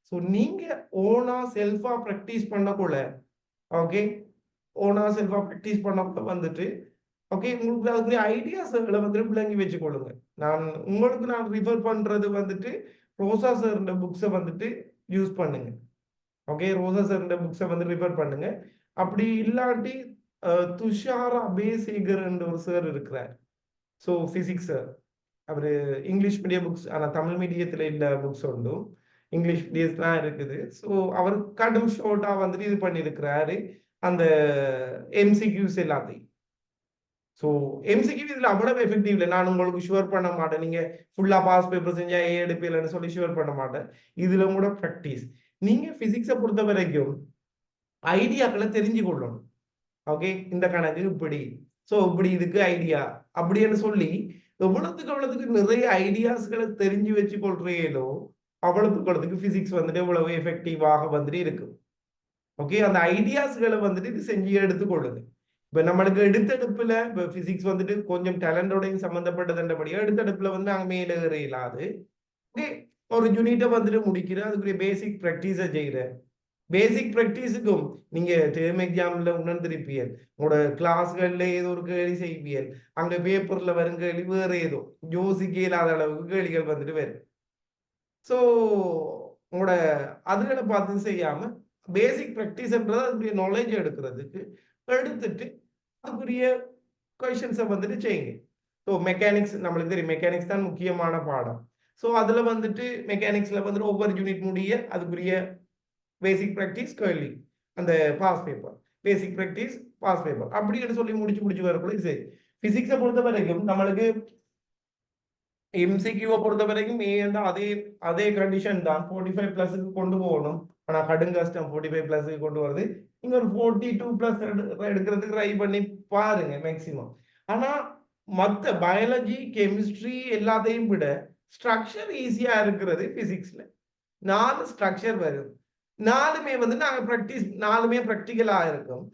ஸோ நீங்க ஓனா செல்ஃபா ப்ராக்டிஸ் பண்ணக்குள்ள, ஓகே, ஓனா செல்ஃபா ப்ராக்டிஸ் பண்ணக்குள்ள வந்துட்டு ஓகே, உங்களுக்கு அதுக்குரிய ஐடியாஸ்களை வந்துட்டு விளங்கி வச்சுக்கொள்ளுங்க. நான் ரிஃபர் பண்றது வந்துட்டு ரோசா சார்ன்ற புக்ஸை வந்துட்டு யூஸ் பண்ணுங்க. ஓகே, ரோசா சார்ன்ற புக்ஸை வந்து ரிஃபர் பண்ணுங்க. அப்படி இல்லாட்டி துஷார் அபேசேகர் என்ற ஒரு சார் இருக்கிறார். ஸோ பிசிக்ஸ் சார், அவரு இங்கிலீஷ் மீடியம் புக்ஸ், ஆனால் தமிழ் மீடியத்தில் இல்ல புக்ஸ் உண்டும், இங்கிலீஷ் மீடியத்தான் இருக்குது. ஸோ அவர் கடும் ஷோர்ட்டா வந்துட்டு இது பண்ணியிருக்கிறாரு அந்த எம்சிக்யூஸ் எல்லாத்தையும். ஸோ எம்சிக்யூ இதுல அவ்வளவு எஃபெக்டிவ் இல்லை. நான் உங்களுக்கு ஷுவர் பண்ண மாட்டேன், நீங்க ஃபுல்லா பாஸ் பேப்பர் செஞ்சா ஏ எடுப்பீங்கன்னு சொல்லி ஷுவர் பண்ண மாட்டேன். இதுல கூட ப்ராக்டிஸ். நீங்க பிசிக்ஸை பொறுத்த வரைக்கும் ஐடியாக்களை தெரிஞ்சு கொள்ளணும். ஓகே, இந்த கணக்கு இப்படி, ஸோ இப்படி இதுக்கு ஐடியா அப்படின்னு சொல்லி எவ்வளவுக்கு நிறைய ஐடியாஸ்களை தெரிஞ்சு வச்சு கொள்றீங்களோ அவ்வளவுக்கு பிசிக்ஸ் வந்துட்டு எவ்வளவு எஃபெக்டிவாக வந்துட்டு இருக்கு. ஓகே, அந்த ஐடியாஸ்களை வந்துட்டு இது செஞ்சு எடுத்துக்கொள்ளுங்க. இப்ப நம்மளுக்கு எடுத்தடுப்புல இப்ப பிசிக்ஸ் வந்துட்டு கொஞ்சம் டேலண்டோடையும் சம்பந்தப்பட்டதுன்றபடியா எடுத்தடுப்புல வந்து நாங்க மேல ஏற இயலாது. ஓகே, ஒரு யூனிட்டை வந்துட்டு முடிக்கிற அதுக்குரிய பேசிக் ப்ராக்டிஸை செய்யற. பேசிக் ப்ராக்டிஸுக்கும் நீங்க டேர்ம் எக்ஸாம்ல உணர்ந்திருப்பீர்கள், உங்களோட கிளாஸ்கள்ல ஏதோ ஒரு கேள்வி செய்வீர்கள், அங்க பேப்பர்ல வரும் கேள்வி வேற ஏதோ யோசிக்க இல்லாத அளவுக்கு கேள்விகள் வந்துட்டு வரும். ஸோ உங்களோட அதுகளை பார்த்து செய்யாம பேசிக் ப்ராக்டிஸ்ன்றது அதுக்குரிய நாலேஜ் எடுக்கிறதுக்கு எடுத்துட்டு அதுக்குரிய கொஷின்ஸை வந்துட்டு செய்யுங்க. ஸோ மெக்கானிக்ஸ் நம்மளுக்கு தெரியும், மெக்கானிக்ஸ் தான் முக்கியமான பாடம். ஸோ அதுல வந்துட்டு மெக்கானிக்ஸ்ல வந்துட்டு ஒவ்வொரு யூனிட் முடிய அதுக்குரிய பேசிக் ப்ராக்டிஸ் கேள்வி, அந்த பாஸ் பேப்பர், பேசிக் ப்ராக்டிஸ் பாஸ் பேப்பர் அப்படின்னு சொல்லி முடிச்சு வரக்குள்ள சரி. பிசிக்ஸை பொறுத்த வரைக்கும் நம்மளுக்கு எம்சிக்யூவை பொறுத்த வரைக்கும் அதே அதே கண்டிஷன் தான், 45 பிளஸுக்கு கொண்டு போகணும். ஆனா கஷ்டம் 45 பிளஸுக்கு கொண்டு வருது. நீங்க ஒரு 42 பிளஸ் எடுக்கிறதுக்கு ட்ரை பண்ணி பாருங்க மேக்சிமம். ஆனா மத்த பயாலஜி கெமிஸ்ட்ரி எல்லாத்தையும் விட ஸ்ட்ரக்சர் ஈஸியா இருக்கிறது பிசிக்ஸ்ல. 4 ஸ்ட்ரக்சர் வரும், 4மே வந்து நாங்க ப்ராக்டிஸ், 4மே ப்ராக்டிக்கலா இருக்கும்.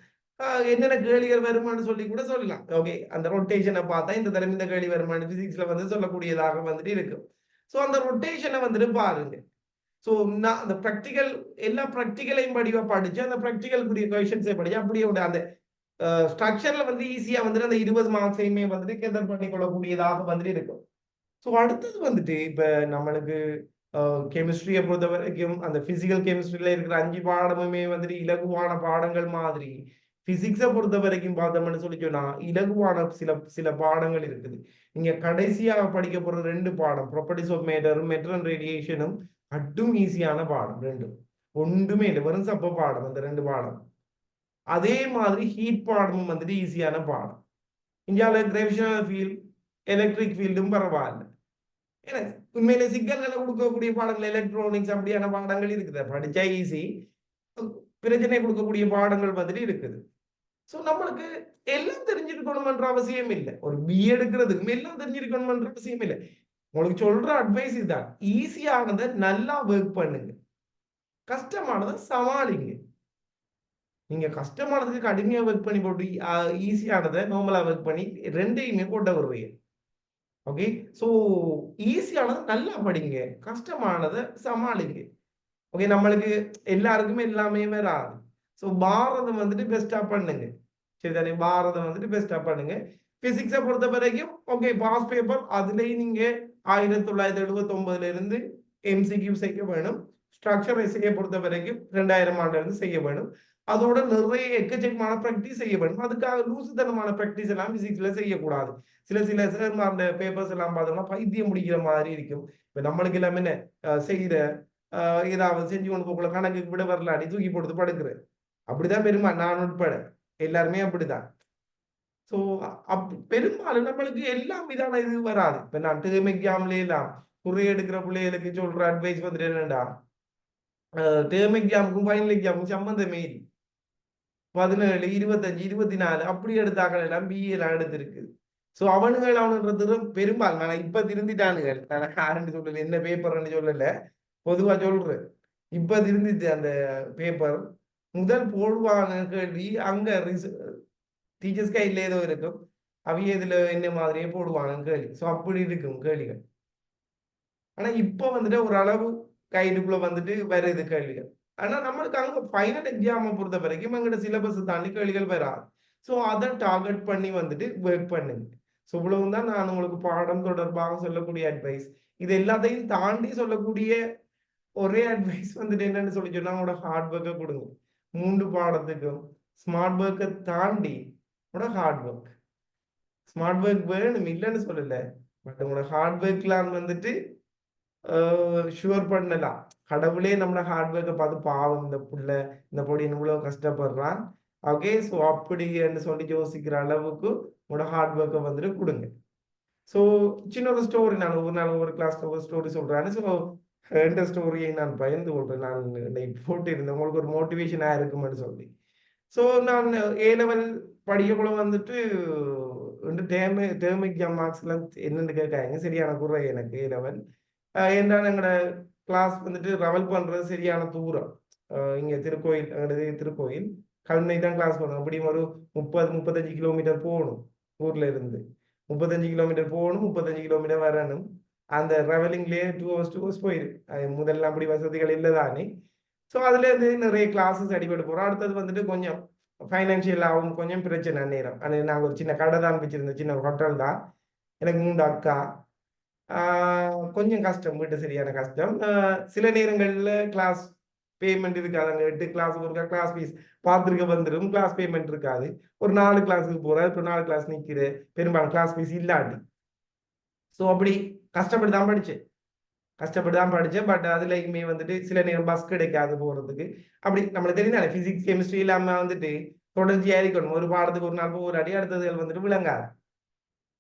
என்னென்ன கேள்விகள் வருமானு சொல்லி கூட சொல்லலாம். ஓகே, அந்த ரொட்டேஷனை பார்த்தா இந்த தடவை இந்த கேள்வி வருமானு பிசிக்ஸ்ல வந்து சொல்லக்கூடியதாக வந்துட்டு இருக்கு. ஸோ அந்த ரொட்டேஷனை வந்துட்டு பாருங்க. ஸோ நான் அந்த ப்ராக்டிக்கல் எல்லா ப்ராக்டிக்கலையும் படிவா படிச்சு அந்த ப்ராக்டிக்கலுக்குரிய கொஷின்ஸை படிச்சு அப்படியே அந்த ஸ்ட்ரக்சர்ல வந்து ஈஸியா வந்துட்டு அந்த 20 மார்க்ஸையுமே வந்துட்டு கேதர் பண்ணி கொள்ளக்கூடியதாக வந்துட்டு இருக்கும். ஸோ அடுத்தது வந்துட்டு இப்ப நம்மளுக்கு கெமிஸ்ட்ரியை பொறுத்த வரைக்கும் அந்த பிசிக்கல் கெமிஸ்ட்ரியில இருக்கிற 5 பாடமுமே வந்துட்டு இலகுவான பாடங்கள் மாதிரி பிசிக்ஸை பொறுத்த வரைக்கும் பார்த்தோம்னு சொல்லி சொன்னா இலகுவான சில சில பாடங்கள் இருக்குது. நீங்க கடைசியாக படிக்க போற 2 பாடம் ப்ராப்பர்ட்டிஸ் ஆஃப் மேட்டரும் மெட்டர் ரேடியேஷனும் மட்டும் ஈஸியான பாடம். ரெண்டும் ஒன்றுமே இல்லை, வெறும் சப்ப பாடம் அந்த 2 பாடம். அதே மாதிரி ஹீட் பாடமும் வந்துட்டு ஈஸியான பாடம். இந்தியாவில் கிராவிடேஷனல் ஃபீல்ட், எலக்ட்ரிக் ஃபீல்டும் பரவாயில்ல. ஏன்னா உண்மையிலே சிக்கல்களை கொடுக்கக்கூடிய பாடங்கள் எலக்ட்ரானிக்ஸ் அப்படியான பாடங்கள் இருக்குது, படிச்சா ஈஸி. பிரச்சனை கொடுக்கக்கூடிய பாடங்கள் வந்துட்டு இருக்குது. ஸோ நம்மளுக்கு எல்லாம் தெரிஞ்சிருக்கணும்ன்ற அவசியம் இல்லை. ஒரு பிஏ எடுக்கிறதுக்கும் எல்லாம் தெரிஞ்சிருக்கணும்ன்ற அவசியம் இல்லை. உங்களுக்கு சொல்ற அட்வைஸ் இதுதான், ஈஸியானதை நல்லா ஒர்க் பண்ணுங்க, கஷ்டமானதை சமாளிங்க. நீங்க கஷ்டமானதுக்கு கடுமையா ஒர்க் பண்ணி போட்டு ஈஸியானதை நார்மலா ஒர்க் பண்ணி ரெண்டையுமே கொண்டு வருவீங்க. ஓகே, ஸோ ஈஸியானதை நல்லா படிங்க, கஷ்டமானதை சமாளிங்க. ஓகே, நம்மளுக்கு எல்லாருக்குமே எல்லாமே வராது. ஸோ பாரதம் வந்துட்டு பெஸ்டா பண்ணுங்க. சரிதானே, பாரதம் வந்துட்டு பெஸ்டா பண்ணுங்க. பிசிக்ஸை பொறுத்த வரைக்கும் ஓகே பாஸ் பேப்பர் அதுலயும் நீங்க 1979 இருந்து எம்சிக்யூ செய்ய வேணும். ஸ்ட்ரக்சர் எஸ்ஐயை பொறுத்த வரைக்கும் 2000 ஆண்டுல இருந்து செய்ய வேணும். அதோட நிறைய எக்கச்சக்கமான ப்ராக்டிஸ் செய்ய வேணும். அதுக்காக லூசுத்தனமான ப்ராக்டிஸ் எல்லாம் பிசிக்ஸ்ல செய்யக்கூடாது. சில சில சேர்ந்த பேப்பர்ஸ் எல்லாம் பார்த்தோம்னா பைத்தியம் முடிக்கிற மாதிரி இருக்கும். இப்ப நம்மளுக்கு எல்லாமே என்ன செய்யற ஏதாவது செஞ்சு கொண்டு போகல கணக்கு விட வரலாடி தூக்கி போட்டு படுக்குற அப்படிதான் பெருமா, நான் உட்பட எல்லாருமே அப்படிதான். ஸோ பெரும்பாலும் நம்மளுக்கு எல்லாம் இதான இது வராது. இப்ப நான் டேர்ம் எக்ஸாம்ல எல்லாம் குறை எடுக்கிற பிள்ளைகளுக்கு சொல்ற அட்வைஸ் வந்துட்டு என்னடா, டேர்ம் எக்ஸாமுக்கும் ஃபைனல் எக்ஸாமுக்கும் சம்பந்தமே இல்லை. 17, 25, 24 அப்படி எடுத்தாக்கள் எல்லாம் பிஏ எல்லாம் எடுத்திருக்கு. ஸோ அவனுன்றது பெரும்பாலும் நான் இப்ப திருந்திட்டானுகள். நான் யாருன்னு சொல்லல, என்ன பேப்பர்ன்னு சொல்லல, பொதுவா சொல்றேன். இப்ப திருந்திச்சு அந்த பேப்பர். முதல் போடுவாங்க கேள்வி அங்க டீச்சர்ஸ் கைட்ல ஏதோ இருக்கும். அவிய இதுல என்ன மாதிரியே போடுவாங்க கேள்வி. ஸோ அப்படி இருக்கும் கேள்விகள். ஆனா இப்ப வந்துட்டு ஒரு அளவு கைடுக்குள்ள வந்துட்டு வருது கேள்விகள். ஆனா நம்மளுக்கு அங்க ஃபைனல் எக்ஸாமை பொறுத்த வரைக்கும் எங்கட சிலபஸ் தாண்டி கேள்விகள் வராது. ஸோ அதை டார்கெட் பண்ணி வந்துட்டு ஒர்க் பண்ணுங்க. ஸோ இவ்வளவு தான் நான் உங்களுக்கு பாடம் தொடர்பாக சொல்லக்கூடிய அட்வைஸ். இது எல்லாத்தையும் தாண்டி சொல்லக்கூடிய ஒரே அட்வைஸ் வந்துட்டு என்னன்னு சொல்லி சொன்னா, உங்களோட ஹார்ட் ஒர்க்கை கொடுங்க. 3 பாடத்துக்கும் ஸ்மார்ட் ஒர்க்கை தாண்டி உங்களோட ஹார்ட் ஒர்க். ஸ்மார்ட் ஒர்க் வேணும் இல்லைன்னு சொல்லல. பட் உங்களோட ஹார்ட் ஒர்க்லாம் வந்துட்டு ஷுவர் பண்ணலாம். கடவுளே நம்மளோட ஹார்ட் ஒர்க்கை பார்த்து பாவம் இந்த புள்ள இந்த பொடி இவ்வளவு கஷ்டப்படுறான். ஓகே, ஸோ அப்படின்னு சொல்லி யோசிக்கிற அளவுக்கு உங்களோட ஹார்ட் ஒர்க்கை வந்துட்டு கொடுங்க. ஸோ சின்ன ஒரு ஸ்டோரி, நான் ஒவ்வொரு நாள் ஒவ்வொரு கிளாஸ்ல ஒரு ஸ்டோரி சொல்றேன். ஸோ இந்த ஸ்டோரியை நான் பயந்து கொள்றேன். நான் போட்டு இருந்தேன் உங்களுக்கு ஒரு மோட்டிவேஷனா இருக்குமென்னு சொல்லி. ஸோ நான் ஏ லெவல் படிக்கக்குள்ள வந்துட்டு டேர்ம் எக்ஸாம் மார்க்ஸ் எல்லாம் என்னன்னு கேட்காங்க. சரியான குறை எனக்கு ஏ லெவல். ஏன்னா எங்களோட கிளாஸ் வந்துட்டு ரவல் பண்றது சரியான தூரம். இங்க திருக்கோயில், எங்களது திருக்கோயில் கல்முனை தான் கிளாஸ் பண்ணணும். அப்படியும் ஒரு 30-35 கிலோமீட்டர் போகணும் ஊர்ல இருந்து. 35 கிலோமீட்டர் போகணும், 35 கிலோமீட்டர் வரணும். அந்த டிராவலிங்லேயே 2 hours போயிடும். முதல்ல அப்படி வசதிகள் இல்லைதானே. ஸோ அதுல இருந்து நிறைய கிளாஸஸ் அடிபட்டு போறோம். அடுத்தது வந்துட்டு கொஞ்சம் ஃபைனான்சியலாகவும் கொஞ்சம் பிரச்சனை நேரம். அது நாங்கள் ஒரு சின்ன கடை தான் வச்சிருந்தோம், சின்ன ஹோட்டல் தான். எனக்கு 3 அக்கா. கொஞ்சம் கஷ்டம், வீட்டு சரியான கஷ்டம். சில நேரங்கள்ல கிளாஸ் பேமெண்ட் இருக்காது. அங்கே 8 கிளாஸ் ஒருக்கா கிளாஸ் ஃபீஸ் பார்த்துருக்க வந்துடும். கிளாஸ் பேமெண்ட் இருக்காது. ஒரு 4 கிளாஸுக்கு போற, இப்போ 4 கிளாஸ் நிற்கிது. பெரும்பாலும் கிளாஸ் ஃபீஸ் இல்லாட்டி. ஸோ அப்படி கஷ்டப்பட்டு தான் படிச்சேன். கஷ்டப்பட்டு தான் படிச்சேன். பட் அதுலயுமே வந்துட்டு சில நேரம் பஸ் கிடைக்காது போறதுக்கு. அப்படி நம்மளுக்கு தெரியுதானே, பிசிக்ஸ் கெமிஸ்ட்ரி இல்லாம வந்துட்டு தொடர்ச்சியா இருக்கணும். ஒரு பாடத்துக்கு ஒரு நாள் போராடி அடுத்ததுகள் வந்துட்டு விளங்காது.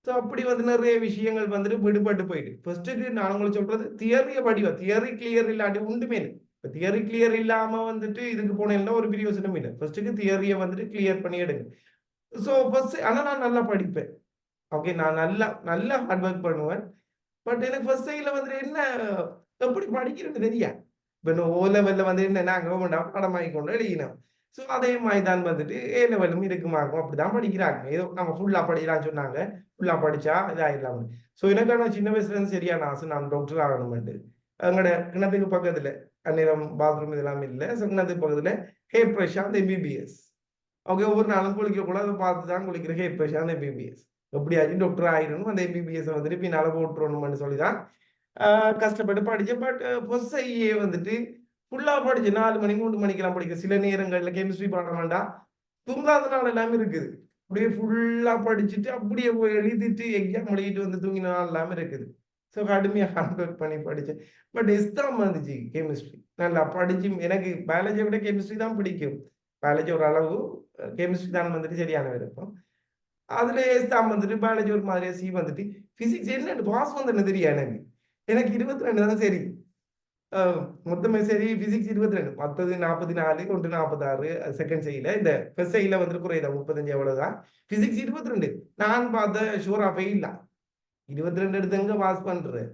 ஸோ அப்படி வந்து நிறைய விஷயங்கள் வந்துட்டு விடுபட்டு போயிட்டு. ஃபர்ஸ்ட்டுக்கு நான் உங்களுக்கு சொல்றது தியரிய படிவா. தியரி கிளியர் இல்லாட்டி உண்டுமே இல்லை. இப்போ தியரி கிளியர் இல்லாம வந்துட்டு இதுக்கு போனேன்னா ஒரு பிரயோசனம் இல்லை. ஃபர்ஸ்ட்டுக்கு தியரியை வந்துட்டு கிளியர் பண்ணி எடுங்க. ஸோ ஃபர்ஸ்ட் ஆனா நான் நல்லா படிப்பேன். ஓகே, நான் நல்லா நல்லா ஹார்ட் ஒர்க் பண்ணுவேன். பட் எனக்கு ஃபர்ஸ்ட் சைட்ல வந்துட்டு என்ன எப்படி படிக்கிறேன்னு தெரியாது. இப்போ ஓ லெவல்ல வந்து என்ன நாங்க பாடமாக்கி கொண்டு எழுதினோம். ஸோ அதே மாதிரி தான் வந்துட்டு ஏ லெவலும் இருக்குமாக்கும். அப்படிதான் படிக்கிறாங்க. ஏதோ நம்ம ஃபுல்லா படிக்கலாம்னு சொன்னாங்க. ஃபுல்லா படிச்சா இதாயிடலாம். ஸோ எனக்கான சின்ன வயசுல இருந்து சரியான ஆசை, நான் டாக்டர் ஆகணும்ட்டு. எங்களோட கிணத்துக்கு பக்கத்துல அந்நேரம் பாத்ரூம் இதெல்லாம் இல்லை. ஸோ கிணத்துக்கு பக்கத்துல ஹே பிரசாந்த் எம்பிபிஎஸ். ஓகே, ஒவ்வொரு நாளும் குளிக்க கூட அதை பார்த்து தான் குளிக்கிற ஹே பிரசாந்த் எம்பிபிஎஸ். எப்படியாச்சும் டாக்டர் ஆயிடணும், அந்த எம்பிபிஎஸ் வந்துட்டு பின்னால போட்டுருணும்னு சொல்லி தான் கஷ்டப்பட்டு படிச்சேன். பட் பொஸ்ஐயே வந்துட்டு ஃபுல்லா படிச்சு 4 மணி 3 மணிக்கெல்லாம் படிக்க. சில நேரங்கள்ல கெமிஸ்ட்ரி பாடம் வேண்டாம், தூங்காத நாள் எல்லாமே இருக்குது. அப்படியே ஃபுல்லா படிச்சுட்டு அப்படியே போய் எழுதிட்டு எக்ஸாம் எழுதிட்டு வந்து தூங்கின நாள் எல்லாமே இருக்குது. ஸோ கடுமையாக ஹார்ட் ஒர்க் பண்ணி படிச்சேன். பட் எஸ்தாம் வந்துச்சு கெமிஸ்ட்ரி. நல்லா படிச்சு எனக்கு பயாலஜியை விட கெமிஸ்ட்ரி தான் பிடிக்கும். பயாலஜி ஒரு அளவு, கெமிஸ்ட்ரி தான் வந்துட்டு சரியான விருப்பம். அதுல எஸ்தாம் வந்துட்டு பயாலஜி ஒரு மாதிரியா, சி வந்துட்டு பிசிக்ஸ் என்னன்னு பாஸ் வந்து தெரியா எனக்கு. எனக்கு 22 தான் சரி. மொத்தமே சரி பிசிக்ஸ் 22, மற்றது 44, ஒன்று 46 செகண்ட் செய்யல. இந்த ஃபர்ஸ்ட் செய்யல வந்துட்டு குறையுதான் 35 அவ்வளவுதான். பிசிக்ஸ் 22 நான் பார்த்த ஷூரா ஃபெயில் தான். 22 எடுத்து எங்க பாஸ் பண்றேன்.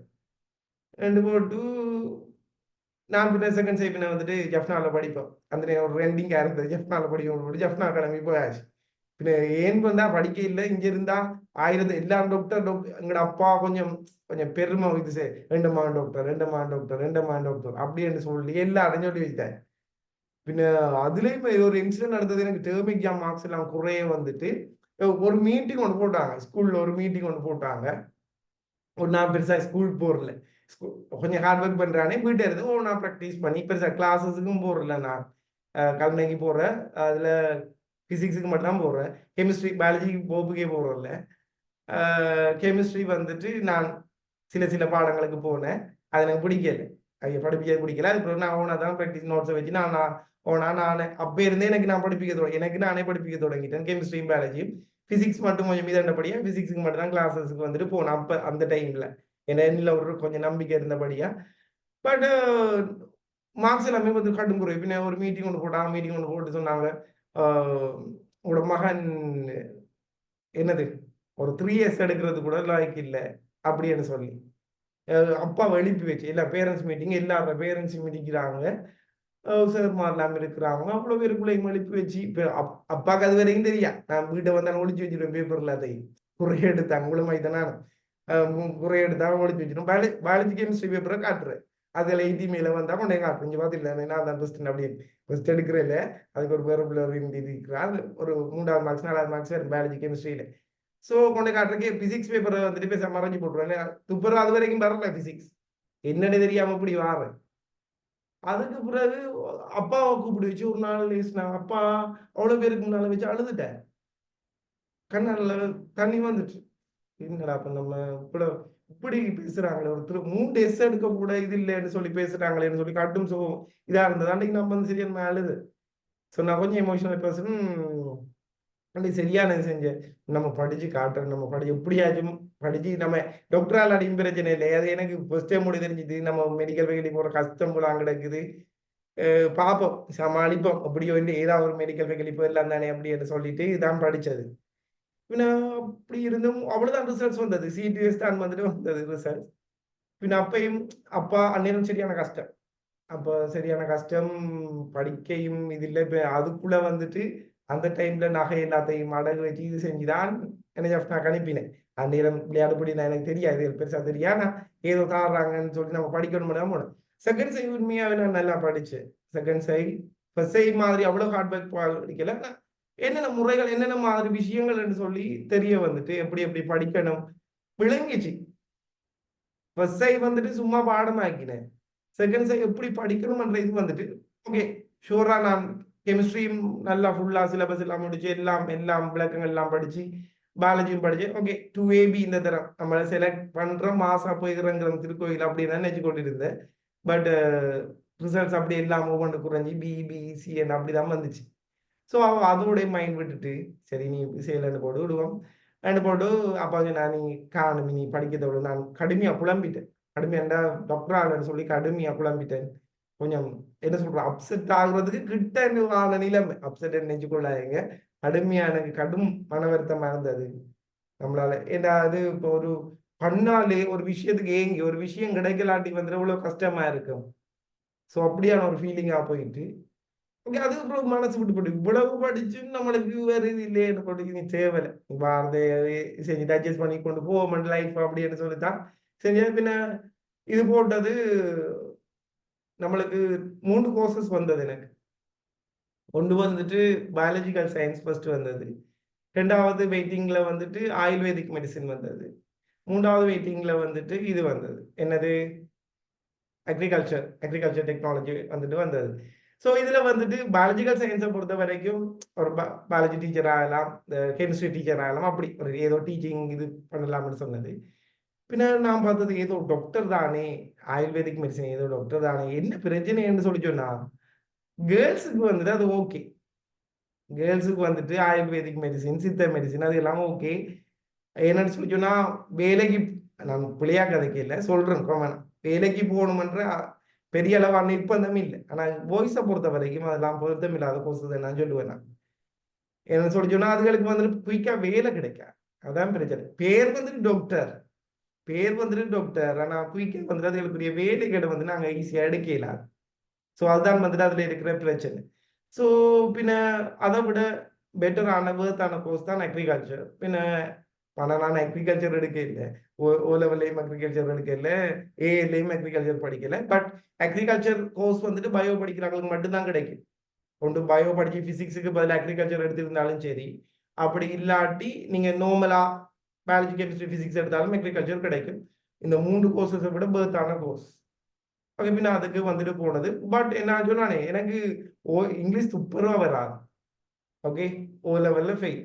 2 போட்டு நான் பின்ன செகண்ட் செய்ய பின்ன வந்துட்டு ஜப்னால படிப்பேன். அந்த நேரம் ஒரு ரெண்டிங்கா இருந்தது. ஜப்னால படிக்கும், ஜப்னா அகாடமி போயாச்சு. பின்ன ஏன் வந்தா படிக்க இல்லை, இங்க இருந்தா 1000 எல்லாம் டாக்டர் டாக்டர். எங்கட அப்பா கொஞ்சம் கொஞ்சம் பெருமை இது 2 மகன் டாக்டர், 2 மகன் டாக்டர், 2 மகன் டாக்டர் அப்படின்னு சொல்லி எல்லாரும் சொல்லி வச்சேன். பின்ன அதுலயும் ஒரு இன்சிடென்ட் நடந்தது. எனக்கு டேர்ம் எக்ஸாம் மார்க்ஸ் எல்லாம் குறைய வந்துட்டு ஒரு மீட்டிங் ஒன்று போட்டாங்க. ஸ்கூல்ல ஒரு மீட்டிங் ஒன்று போட்டாங்க. ஒரு நான் பெருசா ஸ்கூல் போறல, கொஞ்சம் ஹார்ட் ஒர்க் பண்றானே, வீட்டை இருந்து நான் ப்ராக்டிஸ் பண்ணி பெருசா கிளாஸஸுக்கும் போறல. நான் கல்முனைக்கு போறேன். அதுல பிசிக்ஸுக்கு மட்டும் தான் போறேன். கெமிஸ்ட்ரி பயாலஜி போப்புக்கே போறோம்ல. கெமிஸ்ட்ரி வந்துட்டு நான் சில சில பாடங்களுக்கு போனேன். அது எனக்கு பிடிக்கல. ஐயா படிப்பிக்க பிடிக்கல. அதுக்கப்புறம் நான் ஓனா தான் ப்ராக்டிஸ் நோட்ஸை வச்சு நான் ஓனா நானே அப்ப இருந்தே எனக்கு நான் படிப்பிக்க எனக்கு நானே படிப்பிக்க தொடங்கிட்டேன். கெமிஸ்ட்ரியும் பயாலஜியும் பிசிக்ஸ் மட்டும் கொஞ்சம் மீதாண்டபடியா பிசிக்ஸுக்கு மட்டும் தான் கிளாஸஸுக்கு வந்துட்டு போனேன் அப்ப அந்த டைம்ல. ஏன்னா என்னல ஒரு கொஞ்சம் நம்பிக்கை இருந்தபடியா. பட் மார்க்ஸ் எல்லாமே வந்து கடும் குறைவு. பின்ன ஒரு மீட்டிங் ஒன்று போட்டாங்க. மீட்டிங் ஒன்று போட்டு சொன்னாங்க, உங்களோட மகன் என்னது ஒரு 3 இயர்ஸ் எடுக்கிறது கூட லாய்க்கு இல்ல அப்படின்னு சொல்லி அப்பாவை எழுப்பி வச்சு எல்லா பேரண்ட்ஸ் மீட்டிங் எல்லா பேரண்ட்ஸ் மீட்டிங்கிறாங்க. சார் மாறலாம் இருக்கிறாங்க. அவ்வளோ பேருக்குள்ளேயும் எழுப்பி வச்சு இப்போ அப்பாவுக்கு அது வரைக்கும் தெரியா. நான் வீட்டை வந்தாலும் ஒழிச்சு வச்சிருவேன் பேப்பர்ல அதை குறை எடுத்தாங்க மூலமாய் தானே குறை எடுத்தாலும் ஒழிச்சு வச்சிடும். பயாலஜி கெமிஸ்ட்ரி பேப்பரை காட்டுறேன். அதில் 80 மேல வந்தா கொண்டே காட்டு கொஞ்சம் பார்த்துல நான் தான் ஃபர்ஸ்ட் அப்படியே ஃபர்ஸ்ட் எடுக்கிறேன். அதுக்கு ஒரு பேர் இருக்கிறார். ஒரு 3வது மார்க்ஸ் 4வது மார்க்ஸ் வரும் பயாலஜி கெமிஸ்ட்ரியில. ஸோ கொண்டு காட்டுறதுக்கு பிசிக்ஸ் பேப்பரை வந்துட்டு பேச மறைஞ்சு போட்டுருவேன். துப்புரம் அது வரைக்கும் வரல பிசிக்ஸ். என்னன்னு தெரியாம இப்படி வாரேன். அதுக்கு பிறகு அப்பாவை கூப்பிட்டு வச்சு ஒரு நாள் பேசினாங்க. அப்பா அவ்வளவு பேருக்கு முன்னால வச்சு அழுதுட்டேன். கண்ணால தண்ணி வந்துட்டு. என்னடா அப்ப நம்ம இப்படி பேசுறாங்களே ஒருத்தர் 3 டெஸ்ட் எடுக்க கூட இது இல்லைன்னு சொல்லி பேசுறாங்களேன்னு சொல்லி காட்டும். ஸோ இதா இருந்தது அன்னைக்கு நம்ம வந்து சரியான அழுது. ஸோ நான் கொஞ்சம் எமோஷனல் பர்சன். அப்படி சரியானது செஞ்சேன். நம்ம படிச்சு காட்டுறோம். நம்ம படிச்சு எப்படியாச்சும் படிச்சு நம்ம டாக்டரால் அடியும் பிரச்சனை இல்லை. அது எனக்கு ஃபர்ஸ்ட் டைம் முடி தெரிஞ்சுது. நம்ம மெடிக்கல் ஃபெசிலிட்டி போற கஷ்டம் போல கிடக்குது. பார்ப்போம் சமாளிப்போம். அப்படியோ இல்லை ஏதாவது ஒரு மெடிக்கல் ஃபெசிலிட்டி போயிடலாம் தானே அப்படின்னு சொல்லிட்டு இதான் படிச்சது. பின்ன அப்படி இருந்தும் அவ்வளவுதான் ரிசல்ட்ஸ் வந்தது. சிடிஎஸ் தான் வந்துட்டு வந்தது ரிசல்ட். பின்ன அப்பையும் அப்பா அந்நேரம் சரியான கஷ்டம். அப்ப சரியான கஷ்டம் படிக்கையும் இது இல்லை. இப்ப அதுக்குள்ள வந்துட்டு அந்த டைம்ல நகை எல்லாத்தையும் அடகு வச்சு இது செஞ்சுதான் NHF நான் அனுப்பினேன். அந்நேரம் விளையாடுபடி நான் எனக்கு தெரியாது பெருசா தெரியா. நான் ஏதோ தாடுறாங்கன்னு சொல்லி நம்ம படிக்கணும் தான் போனேன். செகண்ட் சை உண்மையாவே நான் நல்லா படிச்சேன். செகண்ட் சை ஃபர்ஸ்ட் சை மாதிரி அவ்வளவு ஹார்ட் ஒர்க் படிக்கல. என்னென்ன முறைகள் என்னென்ன மாதிரி விஷயங்கள்னு சொல்லி தெரிய வந்துட்டு எப்படி எப்படி படிக்கணும் விளங்கிச்சு. ஃபர்ஸ்ட் சை வந்துட்டு சும்மா பாடமாக்கினேன். செகண்ட் சை எப்படி படிக்கணும்ன்ற இது வந்துட்டு ஓகே ஷூரா நான் கெமிஸ்ட்ரியும் நல்லா ஃபுல்லா சிலபஸ் எல்லாம் முடிச்சு எல்லாம் விளக்கங்கள் எல்லாம் படிச்சு பயாலஜியும் படிச்சு ஓகே 2AB இந்த தரம் நம்ம செலக்ட் பண்றோம் மாசா போய்கிறோங்கிற திருக்கோயில் அப்படின்னு தான் நினைச்சு கொண்டிருந்தேன். பட் ரிசல்ட்ஸ் அப்படி எல்லாம் ஒவ்வொன்று குறைஞ்சி BBCN அப்படிதான் வந்துச்சு. ஸோ அதோடைய மைண்ட் விட்டுட்டு சரி நீ செய்யலன்னு போட்டு விடுவோம் ரெண்டு போட்டு அப்பா நான் நீ காணும் நீ படிக்கிறதோட நான் கடுமையா புலம்பிட்டேன். கடுமையாண்டா டாக்டர் ஆகலன்னு சொல்லி கடுமையா புலம்பிட்டேன். கொஞ்சம் என்ன சொல்ற அப்செட் ஆகுறதுக்கு கிட்ட ஆன நிலைமை அப்செட் நினைச்சுக்கொள்ளாங்க. கடுமையா எனக்கு கடும் மன வருத்தமா இருந்தது. நம்மளால ஏன்னா அது இப்போ ஒரு பண்ணாலே ஒரு விஷயத்துக்கு ஏங்கி ஒரு விஷயம் கிடைக்கலாட்டி வந்துட்டு எவ்வளவு கஷ்டமா இருக்கும். ஸோ அப்படியான ஒரு ஃபீலிங்கா போயிட்டு ஓகே அதுக்கப்புறம் மனசு விட்டு போட்டு இவ்வளவு படிச்சும் நம்மளுக்கு வேற இது இல்லையே போட்டு நீ தேவையில்லை வாரதை செஞ்சுட்டு அட்ஜஸ்ட் பண்ணி கொண்டு போவோம் லைஃப் அப்படின்னு சொல்லித்தான் செஞ்சது. பின்ன இது போட்டது நம்மளுக்கு 3 கோர்சஸ் வந்தது எனக்கு. ஒன்று வந்துட்டு பயாலஜிக்கல் சயின்ஸ் ஃபர்ஸ்ட் வந்தது. 2வது வெயிட்டிங்ல வந்துட்டு ஆயுர்வேதிக் மெடிசின் வந்தது. 3வது வெயிட்டிங்ல வந்துட்டு இது வந்தது என்னது அக்ரிகல்ச்சர் டெக்னாலஜி வந்துட்டு வந்தது. ஸோ இதுல வந்துட்டு பயாலஜிக்கல் சயின்ஸை பொறுத்த வரைக்கும் ஒரு பயாலஜி டீச்சர் ஆகலாம், கெமிஸ்ட்ரி டீச்சர் ஆகலாம், அப்படி ஒரு ஏதோ டீச்சிங் இது பண்ணலாம்னு சொன்னது. பின்ன நான் பார்த்தது ஏதோ டாக்டர் தானே ஆயுர்வேதிக் மெடிசன் ஏதோ டாக்டர் தானே என்ன பிரச்சனைன்னு சொல்லி சொன்னா கேர்ள்ஸுக்கு வந்துட்டு அது ஓகே. கேர்ள்ஸுக்கு வந்துட்டு ஆயுர்வேதிக் மெடிசின் சித்த மெடிசின் அது எல்லாம் ஓகே. என்னன்னு சொல்லி சொன்னா வேலைக்கு நான் பிள்ளையா கதைக்கு இல்லை சொல்றேன் கோமனா வேலைக்கு போகணுமன்ற பெரிய அளவான நிர்பந்தம் இல்லை. ஆனா வாய்ஸை பொறுத்த வரைக்கும் அதெல்லாம் பொருத்தம் இல்லாத கோர்ஸ் நான் சொல்லுவேன். நான் என்ன சொல்லி சொன்னா அதுகளுக்கு வந்துட்டு குயிக்கா வேலை கிடைக்காது. அதான் பிரச்சனை. பேர் வந்துட்டு டாக்டர் ஆனா குயிக்கா வந்துட்டு அதுகளுக்குரிய வேலைகளை வந்து நாங்க ஈஸியா எடுக்கலாம். ஸோ அதுதான் வந்துட்டு அதுல இருக்கிற பிரச்சனை. ஸோ பின்ன அதை விட பெட்டரான வேர்த்தான கோர்ஸ் தான் அக்ரிகல்ச்சர். பின்ன ஆனால் நான் அக்ரிகல்ச்சர் எடுக்க இல்லை. ஓ லெவல்லையும் அக்ரிகல்ச்சர் எடுக்க இல்லை, ஏஎல்லையும் அக்ரிகல்ச்சர் படிக்கல. பட் அக்ரிகல்ச்சர் கோர்ஸ் வந்துட்டு பயோ படிக்கிறவங்களுக்கு மட்டும்தான் கிடைக்கும். ஒன்று பயோ படிச்சு பிசிக்ஸுக்கு பதில் அக்ரிகல்ச்சர் எடுத்திருந்தாலும் சரி, அப்படி இல்லாட்டி நீங்க நார்மலா பயாலஜி கெமிஸ்ட்ரி பிசிக்ஸ் எடுத்தாலும் அக்ரிகல்ச்சர் கிடைக்கும். இந்த 3 கோர்சஸை விட பேர்த்தான கோர்ஸ். ஓகே பின்ன அதுக்கு வந்துட்டு போனது. பட் என்ன சொன்னானே எனக்கு இங்கிலீஷ் சூப்பரா வராது. ஓகே ஓ லெவல்ல ஃபெயில்.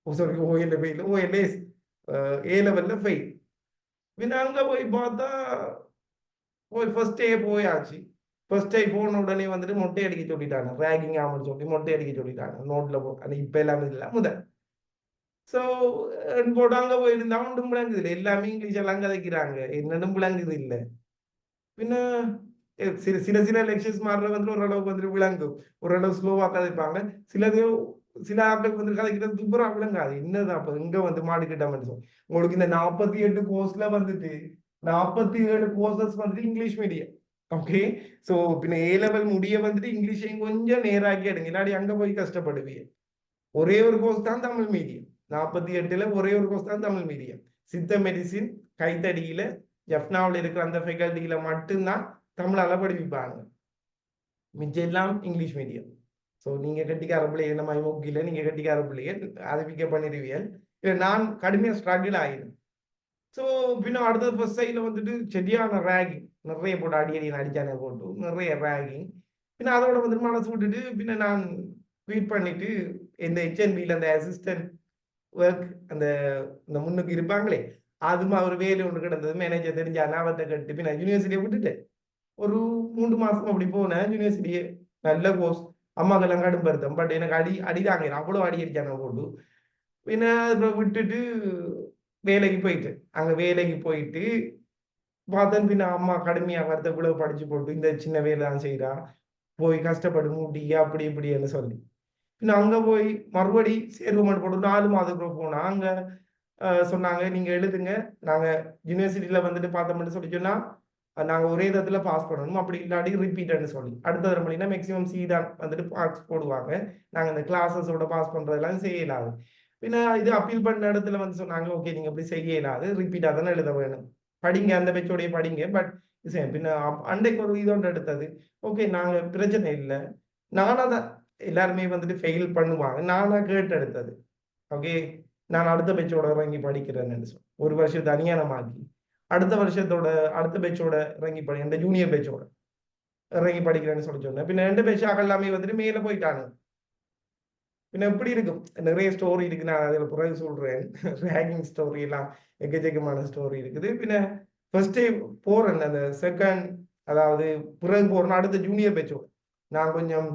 சாரி ஓஎல்ல ஃபெயில் ஓஎல்ஏஸ் ஏ லெவல்ல ஃபெயில். பின்ன அங்க போய் பார்த்தா போய் ஃபர்ஸ்ட் டே போயாச்சு. ஃபர்ஸ்ட் டே போன உடனே வந்துட்டு மொட்டை அடிக்க சொல்லிட்டாங்க. ரேகிங் ஆகும்னு சொல்லி மொட்டை அடிக்க சொல்லிட்டாங்க. நோட்ல போ இப்ப எல்லாமே இல்லை முதல் ஸோ போட்டு அங்க போயிருந்தா ஒன்றும் விளங்குது இல்லை, எல்லாமே இங்கிலீஷ் எல்லாம் கதைக்கிறாங்க, என்னன்னு விளங்குது இல்லை. பின்ன சில சில சில லெக்சர்ஸ் மாறுற வந்து ஓரளவுக்கு வந்துட்டு விளங்கும், ஓரளவு ஸ்லோவா கதைப்பாங்க. சிலது சில ஆட்கள் வந்து கதைக்கிறது துப்புரா விளங்காது, என்னது அப்ப இங்க வந்து மாடிக்கிட்ட மட்டும். உங்களுக்கு இந்த 48 கோர்ஸ்ல வந்துட்டு 47 கோர்சஸ் வந்துட்டு இங்கிலீஷ் மீடியம். ஓகே. சோ பின்ன ஏ லெவல் முடிய வந்துட்டு இங்கிலீஷையும் கொஞ்சம் நேராக்கி எடுங்க, இல்லாடி அங்க போய் கஷ்டப்படுவீங்க. ஒரே ஒரு கோர்ஸ் தான் தமிழ் மீடியம். 48ல ஒரே ஒரு கோர்ஸ் தான் தமிழ் மீடியம். சித்த மெடிசின் கைத்தடியில ஜப்னாவில் இருக்கிற அந்த ஃபேக்கல்ட்டியில மட்டும்தான் தமிழால படிப்பாங்க, மிச்சம் எல்லாம் இங்கிலீஷ் மீடியம். ஸோ நீங்க கட்டிக்கார பிள்ளைங்க நம்ம முக்கில நீங்க கட்டிக்கார பிள்ளைங்க அதை பிக்கப் பண்ணிடுவீர்கள். நான் கடுமையாக ஸ்ட்ரகிள் ஆயிடும். ஸோ பின்ன அடுத்தது ஃபர்ஸ்ட் சைடில் வந்துட்டு சரியான ரேகிங், நிறைய போட்டு அடி அடி அடிச்சானே போட்டு நிறைய ரேகிங். பின்ன அதோட வந்துட்டு மனசு விட்டுட்டு பின்ன நான் குயிட் பண்ணிட்டு இந்த ஹெச்என்பியில் அந்த அசிஸ்டன்ட் ஒர்க் அந்த இந்த முன்னுக்கு இருப்பாங்களே அதுமா ஒரு வேலை ஒன்று கிடந்தது, மேனேஜர் தெரிஞ்சா அவர்கிட்ட கட்டு பின்ன யூனிவர்சிட்டியை விட்டுட்டேன். ஒரு 3 மாசம் அப்படி போனேன் யூனிவர்சிட்டியே, நல்ல கோர்ஸ். அம்மாக்கெல்லாம் கடும் வருத்தம், பட் எனக்கு அடிதாங்க அவ்வளோ அடி அடிச்சாங்க போட்டு. பின்ன அப்புறம் விட்டுட்டு வேலைக்கு போயிட்டு அங்க வேலைக்கு போயிட்டு பார்த்தேன். பின்ன அம்மா கடுமையா வருத்த இவ்வளவு படிச்சு போட்டு இந்த சின்ன வேலை தான் செய்யறா, போய் கஷ்டப்படு முடியா அப்படி இப்படின்னு சொல்லி பின்ன அங்க போய் மறுபடி சேர்வு மட்டும் போட்டு 4 மாதத்துக்கு போனா அங்க சொன்னாங்க நீங்க எழுதுங்க, நாங்க யூனிவர்சிட்டியில வந்துட்டு பார்த்தோம்னு சொல்லி சொன்னா நாங்க ஒரே இடத்துல பாஸ் பண்ணணும், அப்படி இல்லாட்டி ரிப்பீட்னு சொல்லி அடுத்த தடவை பண்ணினா மேக்ஸிமம் சி தான் வந்துட்டு மார்க்ஸ் போடுவாங்க, நாங்க இந்த கிளாஸஸோட பாஸ் பண்றதெல்லாம் செய்யலாது. பின்ன இது அப்பீல் பண்ண இடத்துல வந்து சொன்னாங்க ஓகே நீங்க அப்படி செய்ய இயலாது, ரிப்பீட்டா தானே எழுத வேணும், படிங்க அந்த பேச்சோடய படிங்க. பட் பின்ன அன்றைக்கு ஒரு இதோட எடுத்தது ஓகே நாங்க பிரச்சனை இல்லை, நானா தான் எல்லாருமே வந்துட்டு ஃபெயில் பண்ணுவாங்க, நானா கேட்டு எடுத்தது. ஓகே நான் அடுத்த பேச்சோட இறங்கி படிக்கிறேன்னு சொல்லி ஒரு வருஷத்தை அநியாயமாக்கி அடுத்த வருஷத்தோட அடுத்த பேச்சோட இறங்கி படி இந்த ஜூனியர் பேச்சோட இறங்கி படிக்கிறேன்னு சொல்லி சொன்னேன். பின்ன 2 பேச்சாக எல்லாமே வந்துட்டு மேல போயிட்டாங்க. பின்ன எப்படி இருக்கும், நிறைய ஸ்டோரி இருக்கு, நான் அதில் பிறகு சொல்றேன். ரேகிங் ஸ்டோரி எல்லாம் எக்கச்சக்கமான ஸ்டோரி இருக்குது. பின்ன ஃபர்ஸ்ட் டே போறேன் அந்த செகண்ட், அதாவது பிறகு போறேன் அடுத்த ஜூனியர் பேச்சோட நான் கொஞ்சம்